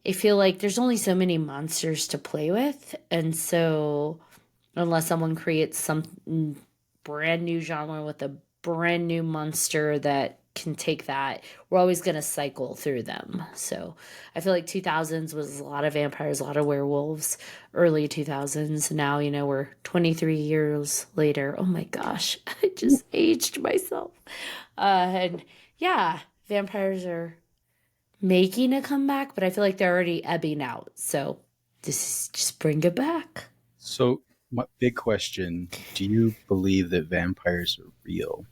[SPEAKER 2] I feel like there's only so many monsters to play with, and so unless someone creates some brand new genre with a brand new monster that can take that, we're always going to cycle through them. So I feel like 2000s was a lot of vampires, a lot of werewolves. Early 2000s, now we're 23 years later. Oh my gosh, I just aged myself. And yeah, vampires are making a comeback, but I feel like they're already ebbing out. So this is just bring it back.
[SPEAKER 1] So, my big question: do you believe that vampires are real?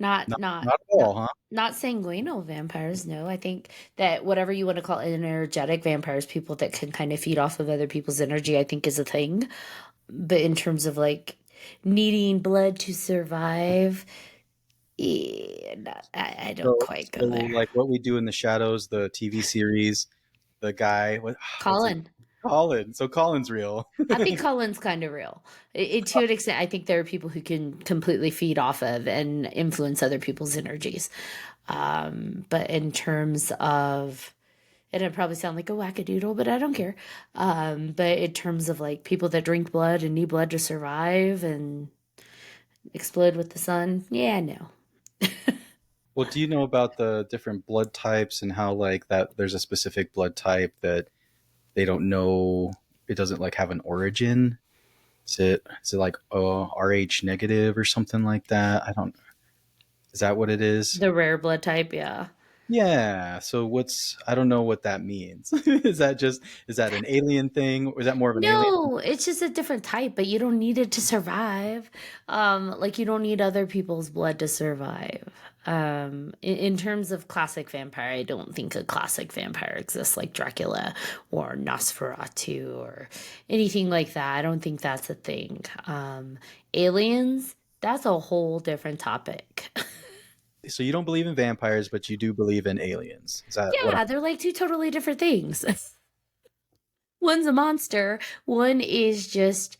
[SPEAKER 2] Not
[SPEAKER 1] Not,
[SPEAKER 2] not
[SPEAKER 1] not at
[SPEAKER 2] not
[SPEAKER 1] all, huh?
[SPEAKER 2] not sanguinal vampires, no. I think that whatever you want to call energetic vampires, people that can kind of feed off of other people's energy, I think is a thing. But in terms of like needing blood to survive, I don't quite
[SPEAKER 1] So
[SPEAKER 2] go there.
[SPEAKER 1] like what we do in the shadows, the TV series, the guy, what's his
[SPEAKER 2] Colin.
[SPEAKER 1] Colin? So Colin's real.
[SPEAKER 2] I think Colin's kind of real. To an extent, I think there are people who can completely feed off of and influence other people's energies. But in terms of, and it probably sound like a wackadoodle, but I don't care. But in terms of like people that drink blood and need blood to survive and explode with the sun, yeah, no.
[SPEAKER 1] Well, do you know about the different blood types and how like that there's a specific blood type that they don't know, it doesn't like have an origin? Is it like RH negative or something like that? I don't. Is that what it is?
[SPEAKER 2] The rare blood type, yeah.
[SPEAKER 1] Yeah. So I don't know what that means. Is that an alien thing? Or is that more of an alien?
[SPEAKER 2] No, it's just a different type, but you don't need it to survive. Like you don't need other people's blood to survive. In terms of classic vampire, I don't think a classic vampire exists like Dracula or Nosferatu or anything like that. I don't think that's a thing. Aliens, that's a whole different topic.
[SPEAKER 1] So you don't believe in vampires, but you do believe in aliens. Is that what I'm?
[SPEAKER 2] Yeah, they're like two totally different things. One's a monster, one is just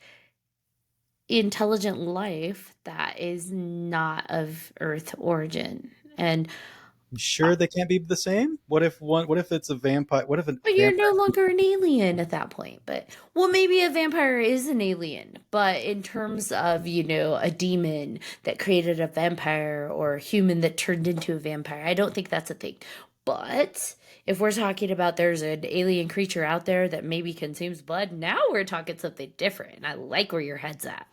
[SPEAKER 2] intelligent life that is not of Earth origin. And
[SPEAKER 1] Sure, they can't be the same. What if one? What if it's a vampire? What if a
[SPEAKER 2] but you're no
[SPEAKER 1] vampire?
[SPEAKER 2] longer an alien at that point. But, well, maybe a vampire is an alien. But in terms of, a demon that created a vampire or a human that turned into a vampire, I don't think that's a thing. But if we're talking about there's an alien creature out there that maybe consumes blood, now we're talking something different. I like where your head's at.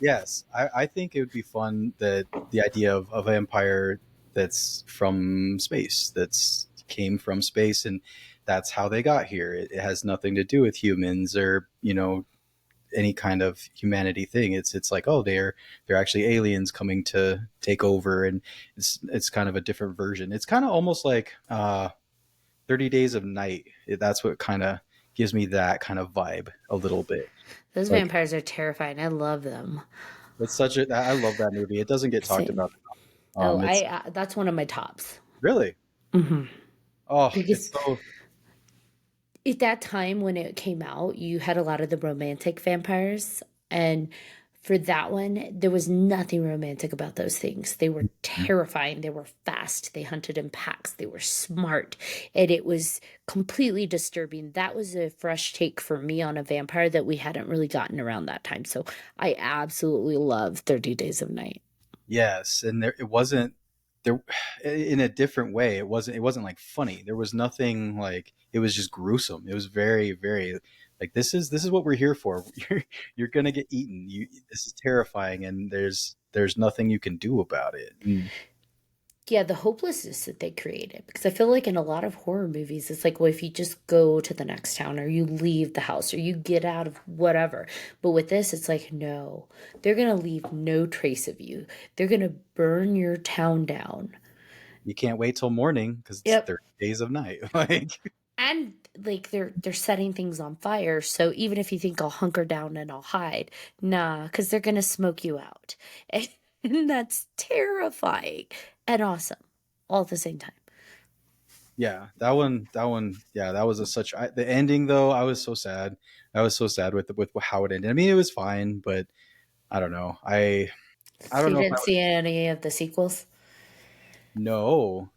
[SPEAKER 1] Yes, I think it would be fun that the idea of a vampire that's from space, that's came from space, and that's how they got here. It has nothing to do with humans or any kind of humanity thing. It's like, oh, they're actually aliens coming to take over, and it's kind of a different version. It's kind of almost like 30 Days of Night. That's what kind of gives me that kind of vibe a little bit.
[SPEAKER 2] Those
[SPEAKER 1] It's like
[SPEAKER 2] vampires are terrifying. I love them.
[SPEAKER 1] it's such a I love that movie. It doesn't get talked
[SPEAKER 2] Same.
[SPEAKER 1] about.
[SPEAKER 2] Oh,
[SPEAKER 1] It's
[SPEAKER 2] that's one of my tops.
[SPEAKER 1] really,
[SPEAKER 2] Hmm.
[SPEAKER 1] oh, it's
[SPEAKER 2] Because
[SPEAKER 1] so
[SPEAKER 2] at that time when it came out, you had a lot of the romantic vampires. And for that one, there was nothing romantic about those things. They were terrifying. They were fast. They hunted in packs. They were smart. And it was completely disturbing. That was a fresh take for me on a vampire that we hadn't really gotten around that time. So I absolutely love 30 Days of Night.
[SPEAKER 1] yes, and there it wasn't there in a different way. It wasn't like funny. There was nothing like it was just gruesome. It was very very like this is what we're here for. You're gonna get eaten. This is terrifying, and there's nothing you can do about it. And
[SPEAKER 2] Yeah, the hopelessness that they created. Because I feel like in a lot of horror movies, it's like, well, if you just go to the next town or you leave the house or you get out of whatever. But with this, it's like, no, they're going to leave no trace of you. They're going to burn your town down.
[SPEAKER 1] you can't wait till morning because it's
[SPEAKER 2] Yep.
[SPEAKER 1] 30 days of night. Like
[SPEAKER 2] And like they're setting things on fire. So even if you think I'll hunker down and I'll hide, nah, because they're gonna smoke you out. And that's terrifying and awesome all at the same time.
[SPEAKER 1] yeah, that one, yeah, that was the ending though. I was so sad. I was so sad with how it ended. I mean, it was fine, but I don't know. I
[SPEAKER 2] So
[SPEAKER 1] don't
[SPEAKER 2] you
[SPEAKER 1] know if I
[SPEAKER 2] didn't
[SPEAKER 1] would.
[SPEAKER 2] see any of the sequels?
[SPEAKER 1] No,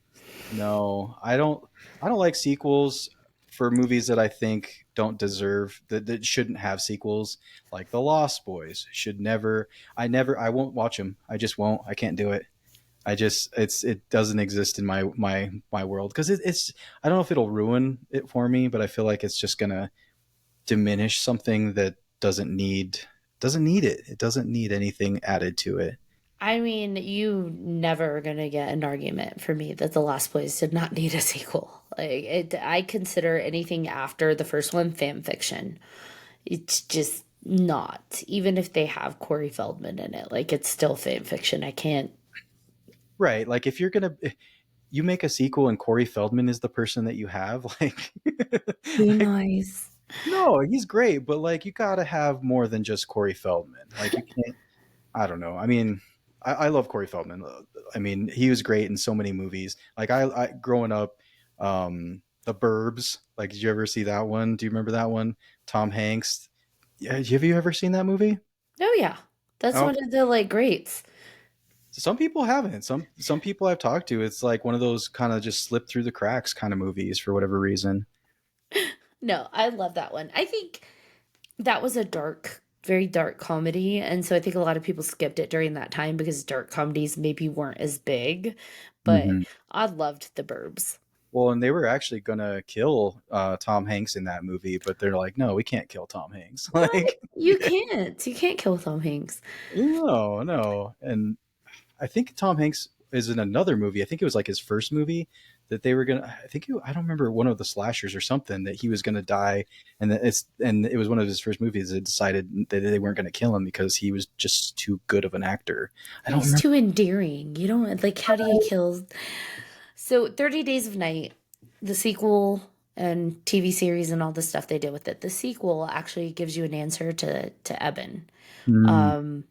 [SPEAKER 1] no, I don't like sequels for movies that I think don't deserve that shouldn't have sequels. Like The Lost Boys should never. I won't watch them. I just won't. I can't do it. It doesn't exist in my world because it's I don't know if it'll ruin it for me, but I feel like it's just gonna diminish something that doesn't need it. It doesn't need anything added to it.
[SPEAKER 2] I mean, you never are gonna get an argument for me that The Lost Boys did not need a sequel. Like I consider anything after the first one fan fiction. It's just not. Even if they have Corey Feldman in it, like it's still fan fiction. I can't.
[SPEAKER 1] Right. Like if you're gonna you make a sequel and Corey Feldman is the person that you have, like
[SPEAKER 2] Be
[SPEAKER 1] like
[SPEAKER 2] nice.
[SPEAKER 1] no, he's great, but like you gotta have more than just Corey Feldman. Like you can't I don't know. I mean, I love Corey Feldman. I mean, he was great in so many movies. Like I growing up, The Burbs. Like, did you ever see that one? Do you remember that one? Tom Hanks. Yeah, have you ever seen that movie?
[SPEAKER 2] Oh yeah, that's
[SPEAKER 1] Oh,
[SPEAKER 2] one of the like greats.
[SPEAKER 1] some people haven't. Some people I've talked to, it's like one of those kind of just slip through the cracks kind of movies for whatever reason.
[SPEAKER 2] No, I love that one. I think that was a dark, very dark comedy, and so I think a lot of people skipped it during that time because dark comedies maybe weren't as big. But
[SPEAKER 1] Hmm.
[SPEAKER 2] I loved The Burbs.
[SPEAKER 1] Well, and they were actually gonna kill Tom Hanks in that movie, but they're like, no, we can't kill Tom Hanks.
[SPEAKER 2] What?
[SPEAKER 1] Like,
[SPEAKER 2] You can't. You can't kill Tom Hanks.
[SPEAKER 1] no, no. And I think Tom Hanks is in another movie. I think it was like his first movie that they were gonna. I don't remember one of the slashers or something that he was gonna die, and it was one of his first movies. They decided that they weren't gonna kill him because he was just too good of an actor. I don't
[SPEAKER 2] He's
[SPEAKER 1] remember.
[SPEAKER 2] too endearing. You don't like how do you kill So 30 Days of Night, the sequel and TV series and all the stuff they did with it. The sequel actually gives you an answer to Eben.
[SPEAKER 1] Hmm.
[SPEAKER 2] Um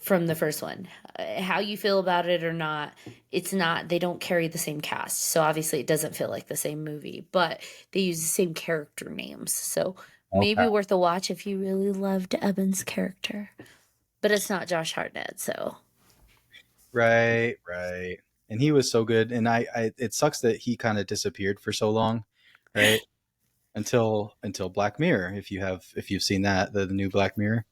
[SPEAKER 2] from the first one. How you feel about it or not, it's not, they don't carry the same cast. So obviously it doesn't feel like the same movie, but they use the same character names. So
[SPEAKER 1] Okay.
[SPEAKER 2] maybe worth a watch if you really loved Evan's character. But it's not Josh Hartnett, so.
[SPEAKER 1] Right, right. And he was so good. And it sucks that he kind of disappeared for so long, right? Until Black Mirror. If you've seen that, the new Black Mirror.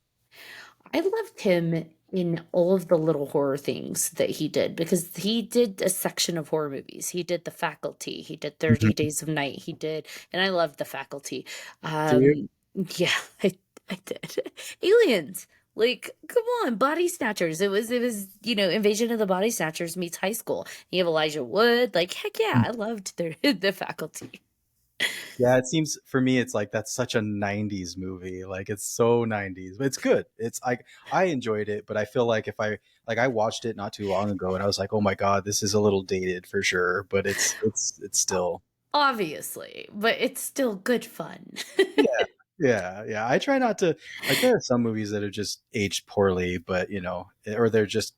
[SPEAKER 2] I loved him in all of the little horror things that he did because he did a section of horror movies. He did The Faculty, he did 30
[SPEAKER 1] Mhm.
[SPEAKER 2] Days of Night, he did, and I loved The Faculty.
[SPEAKER 1] Dude,
[SPEAKER 2] Yeah, I did. Aliens. Like, come on, Body Snatchers. It was, Invasion of the Body Snatchers meets high school. You have Elijah Wood. Like, heck yeah, I loved the Faculty.
[SPEAKER 1] yeah, it seems for me it's like that's such a 90s movie. Like it's so 90s. But it's good. It's like I enjoyed it, but I feel like if I like I watched it not too long ago and I was like, "Oh my god, this is a little dated for sure," but it's still
[SPEAKER 2] Obviously, but it's still good fun.
[SPEAKER 1] yeah. Yeah, yeah. I try not to like there are some movies that have just aged poorly, but or they're just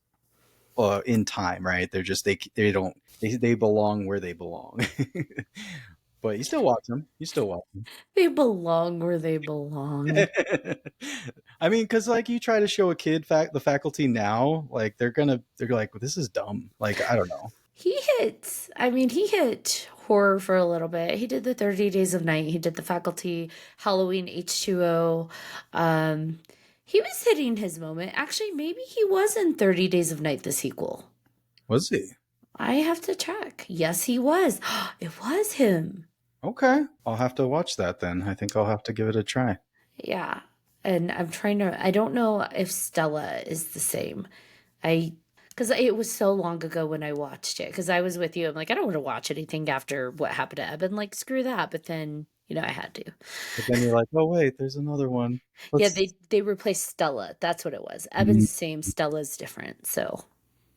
[SPEAKER 1] in time, right? They're just they don't they belong where they belong. But you still watch them. You still watch them.
[SPEAKER 2] They belong where they belong.
[SPEAKER 1] I mean, because like you try to show a kid the faculty now, like they're like, well, this is dumb. Like I don't know.
[SPEAKER 2] He hit horror for a little bit. He did the 30 Days of Night. He did the Faculty, Halloween H2O. Um, he was hitting his moment. Actually, maybe he was in 30 Days of Night, the sequel.
[SPEAKER 1] Was he?
[SPEAKER 2] I have to check. Yes, he was. It was him.
[SPEAKER 1] Okay, I'll have to watch that then. I think I'll have to give it a try.
[SPEAKER 2] Yeah. And I don't know if Stella is the same. I because it was so long ago when I watched it. Because I was with you, I'm like, I don't want to watch anything after what happened to Eben. Like, screw that. But then, I had to.
[SPEAKER 1] But then you're like, oh wait, there's another one.
[SPEAKER 2] Yeah,
[SPEAKER 1] Let's.
[SPEAKER 2] they replaced Stella. That's what it was. Eben's same, Stella's different. So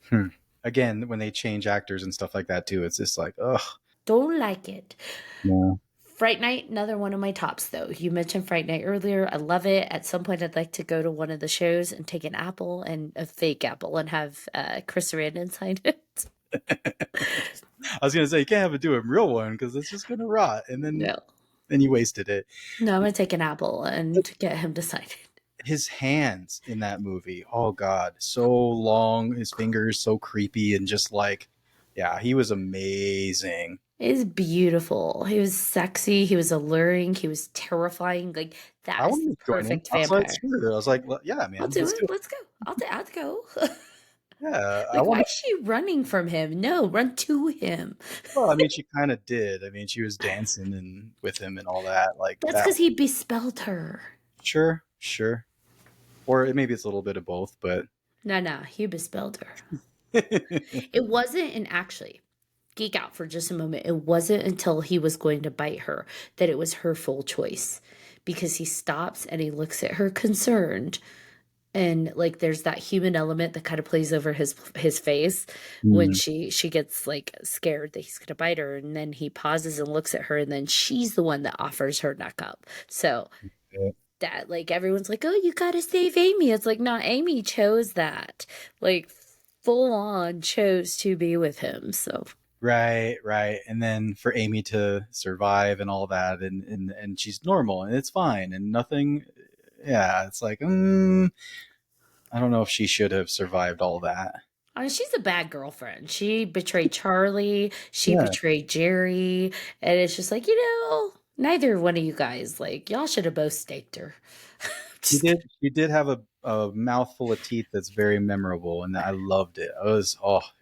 [SPEAKER 1] Hmm. Again, when they change actors and stuff like that too, it's just like, ugh.
[SPEAKER 2] don't like it.
[SPEAKER 1] No.
[SPEAKER 2] Fright Night, another one of my tops though. You mentioned Fright Night earlier. I love it. At some point, I'd like to go to one of the shows and take an apple and a fake apple and have Chris Sarandon sign it.
[SPEAKER 1] I was gonna say you can't have do a real one because it's just gonna rot, and
[SPEAKER 2] No.
[SPEAKER 1] then you wasted it.
[SPEAKER 2] No, I'm gonna take an apple and get him to sign it.
[SPEAKER 1] His hands in that movie, oh god, so long, his fingers so creepy, and just like, yeah, he was amazing.
[SPEAKER 2] It was beautiful. He was sexy. He was alluring. He was terrifying. Like
[SPEAKER 1] I
[SPEAKER 2] that is the
[SPEAKER 1] wanted to join in.
[SPEAKER 2] perfect
[SPEAKER 1] I was like,
[SPEAKER 2] vampire.
[SPEAKER 1] screw it. I was like, well, yeah,
[SPEAKER 2] I'll
[SPEAKER 1] man,
[SPEAKER 2] do
[SPEAKER 1] let's do
[SPEAKER 2] it.
[SPEAKER 1] it.
[SPEAKER 2] Let's go. I'll go.
[SPEAKER 1] Yeah, I
[SPEAKER 2] Like, why
[SPEAKER 1] want to.
[SPEAKER 2] is she running from him? No, run to him.
[SPEAKER 1] Well, I mean, she kind of did. I mean, she was dancing and with him and all that, like
[SPEAKER 2] That's
[SPEAKER 1] that.
[SPEAKER 2] because he bespelled her.
[SPEAKER 1] Sure, sure. Or maybe it's a little bit of both, but
[SPEAKER 2] No, he bespelled her. It wasn't, and actually, geek out for just a moment. It wasn't until he was going to bite her that it was her full choice because he stops and he looks at her concerned. And like there's that human element that kind of plays over his face when
[SPEAKER 1] mm,
[SPEAKER 2] she gets like scared that he's gonna bite her, and then he pauses and looks at her, and then she's the one that offers her neck up. So
[SPEAKER 1] yeah.
[SPEAKER 2] that like everyone's like, oh, you gotta save Amy. It's like, no, Amy chose that. Like full on chose to be with him. So
[SPEAKER 1] Right, right. And then for Amy to survive and all that, and she's normal and it's fine and nothing. Yeah, it's like, I don't know if she should have survived all that.
[SPEAKER 2] I mean, she's a bad girlfriend. She betrayed Charlie, she
[SPEAKER 1] Yeah,
[SPEAKER 2] betrayed Jerry, and it's just like, neither one of you guys, like, y'all should have both staked her.
[SPEAKER 1] she
[SPEAKER 2] Just
[SPEAKER 1] did. She did have a mouthful of teeth that's very memorable, and I loved it. It was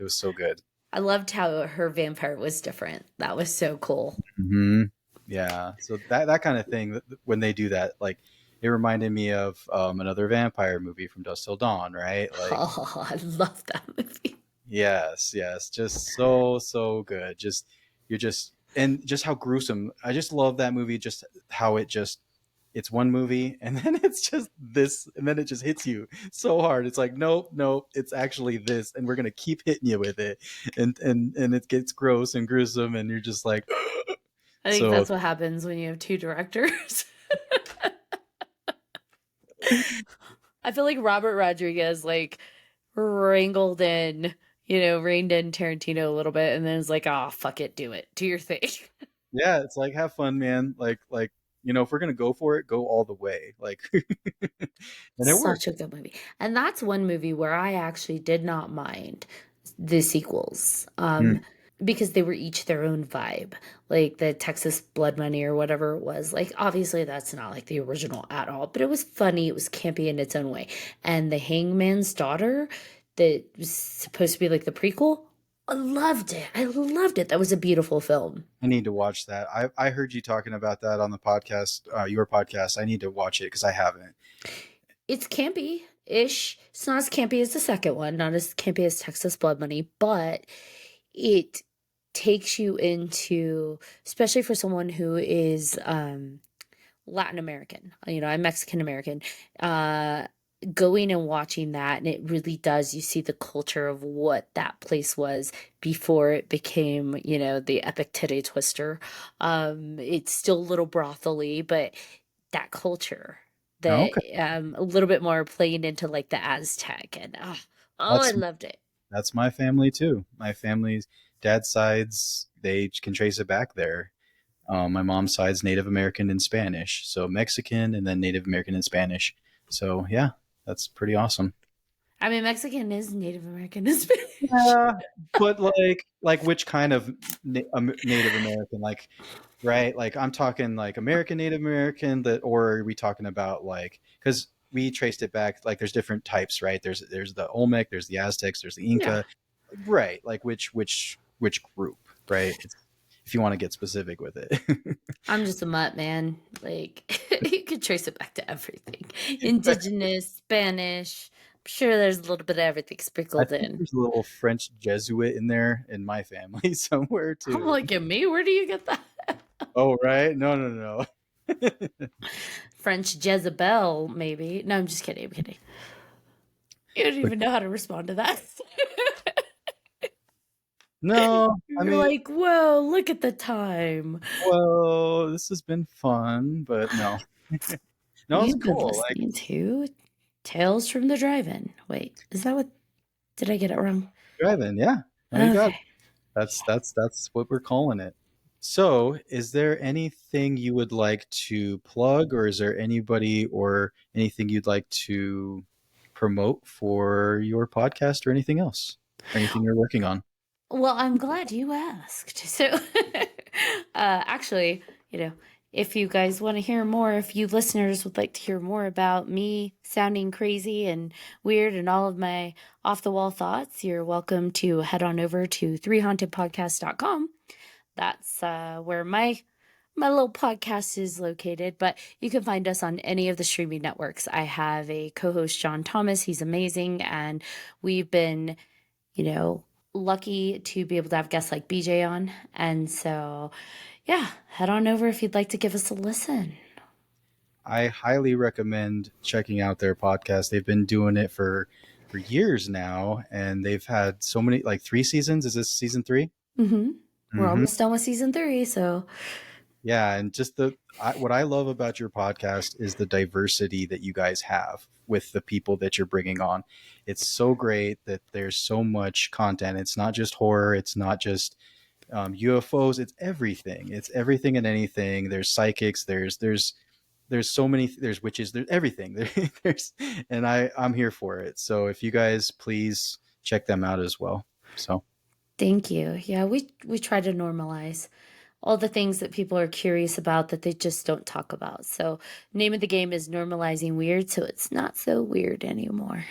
[SPEAKER 1] so good.
[SPEAKER 2] I loved how her vampire was different. That was so cool.
[SPEAKER 1] Hmm. Yeah, so that kind of thing, when they do that, like it reminded me of another vampire movie from Dusk Till Dawn, right? Like,
[SPEAKER 2] Oh, I love that movie.
[SPEAKER 1] yes, yes, just so good. Just you're just and just how gruesome. I just love that movie. Just how it's one movie and then it's just this and then it just hits you so hard. It's like nope, nope, it's actually this, and we're gonna keep hitting you with it, and it gets gross and gruesome, and you're just like
[SPEAKER 2] I think
[SPEAKER 1] so.
[SPEAKER 2] that's what happens when you have two directors. I feel like Robert Rodriguez, like, wrangled in, reined in Tarantino a little bit, and then it's like, oh, fuck it, do it. Do your thing.
[SPEAKER 1] Yeah, it's like have fun, man. Like if we're gonna go for it, go all the way. Like, and it
[SPEAKER 2] Such
[SPEAKER 1] worked.
[SPEAKER 2] a good movie. And that's one movie where I actually did not mind the sequels.
[SPEAKER 1] Mm.
[SPEAKER 2] Because they were each their own vibe. Like the Texas Blood Money or whatever it was. Like obviously that's not like the original at all, but it was funny, it was campy in its own way. And The Hangman's Daughter, that was supposed to be like the prequel, I loved it. I loved it. That was a beautiful film.
[SPEAKER 1] I need to watch that. I heard you talking about that on the podcast, your podcast. I need to watch it because I haven't.
[SPEAKER 2] It's campy-ish. It's not as campy as the second one, not as campy as Texas Blood Money, but it takes you into, especially for someone who is Latin American. I'm Mexican American. Uh, Going and watching that, and it really does. You see the culture of what that place was before it became, the epic titty twister. It's still a little brothely, but that culture,
[SPEAKER 1] Oh,
[SPEAKER 2] that
[SPEAKER 1] okay,
[SPEAKER 2] a little bit more playing into like the Aztec, and I
[SPEAKER 1] that's
[SPEAKER 2] loved it.
[SPEAKER 1] that's my family too. My family's dad's sides, they can trace it back there. My mom's side's Native American and Spanish, so Mexican and then Native American and Spanish. So yeah, that's pretty awesome.
[SPEAKER 2] I mean, Mexican is Native American and Spanish.
[SPEAKER 1] Yeah, but like which kind of Native American? Like, right? Like I'm talking like American Native American, that, or are we talking about like, because we traced it back, like there's different types, right? There's the Olmec, there's the Aztecs, there's the
[SPEAKER 2] Yeah.
[SPEAKER 1] Inca, right? Like which group, right? If you want to get specific with it.
[SPEAKER 2] I'm just a mutt, man. Like, you could trace it back to everything. Indigenous, Spanish. I'm sure there's a little bit of everything
[SPEAKER 1] I
[SPEAKER 2] sprinkled
[SPEAKER 1] think
[SPEAKER 2] in.
[SPEAKER 1] there's a little French Jesuit in there in my family somewhere
[SPEAKER 2] I'm
[SPEAKER 1] too.
[SPEAKER 2] like, at me? Where do you get that?
[SPEAKER 1] Oh, right? No, no, no.
[SPEAKER 2] French Jezebel, maybe. No, I'm just kidding. I'm kidding. You don't
[SPEAKER 1] But
[SPEAKER 2] even know how to respond to that.
[SPEAKER 1] no, I
[SPEAKER 2] You're
[SPEAKER 1] mean,
[SPEAKER 2] like, whoa, look at the time.
[SPEAKER 1] well, this has been fun, but no. No, it's
[SPEAKER 2] You've been
[SPEAKER 1] cool. Like
[SPEAKER 2] listening to Tales from the Drive-In. Wait, is that what? Did I get it wrong?
[SPEAKER 1] driving, yeah. No, you got it.
[SPEAKER 2] Okay.
[SPEAKER 1] That's what we're calling it. So, is there anything you would like to plug, or is there anybody or anything you'd like to promote for your podcast or anything else? Or anything you're working on?
[SPEAKER 2] Well, I'm glad you asked. So, actually, you know, if you guys want to hear more, if you listeners would like to hear more about me sounding crazy and weird and all of my off the wall thoughts, you're welcome to head on over to 3hauntedpodcast.com. That's where my little podcast is located, but you can find us on any of the streaming networks. I have a co-host, John Thomas. He's amazing, and we've been, you know, lucky to be able to have guests like BJ on. And so, yeah, head on over if you'd like to give us a listen.
[SPEAKER 1] I highly recommend checking out their podcast. They've been doing it for years now, and they've had so many, like 3 seasons. Is this season 3?
[SPEAKER 2] Mm-hmm. We're
[SPEAKER 1] Mm-hmm.
[SPEAKER 2] almost done with season 3, so
[SPEAKER 1] Yeah, and just what I love about your podcast is the diversity that you guys have with the people that you're bringing on. It's so great that there's so much content. It's not just horror. It's not just UFOs. It's everything. It's everything and anything. There's psychics. There's so many. There's witches. There's everything. There's and I'm here for it. So if you guys please check them out as well. So
[SPEAKER 2] thank you. Yeah, we try to normalize all the things that people are curious about that they just don't talk about. So, name of the game is normalizing weird, so it's not so weird anymore.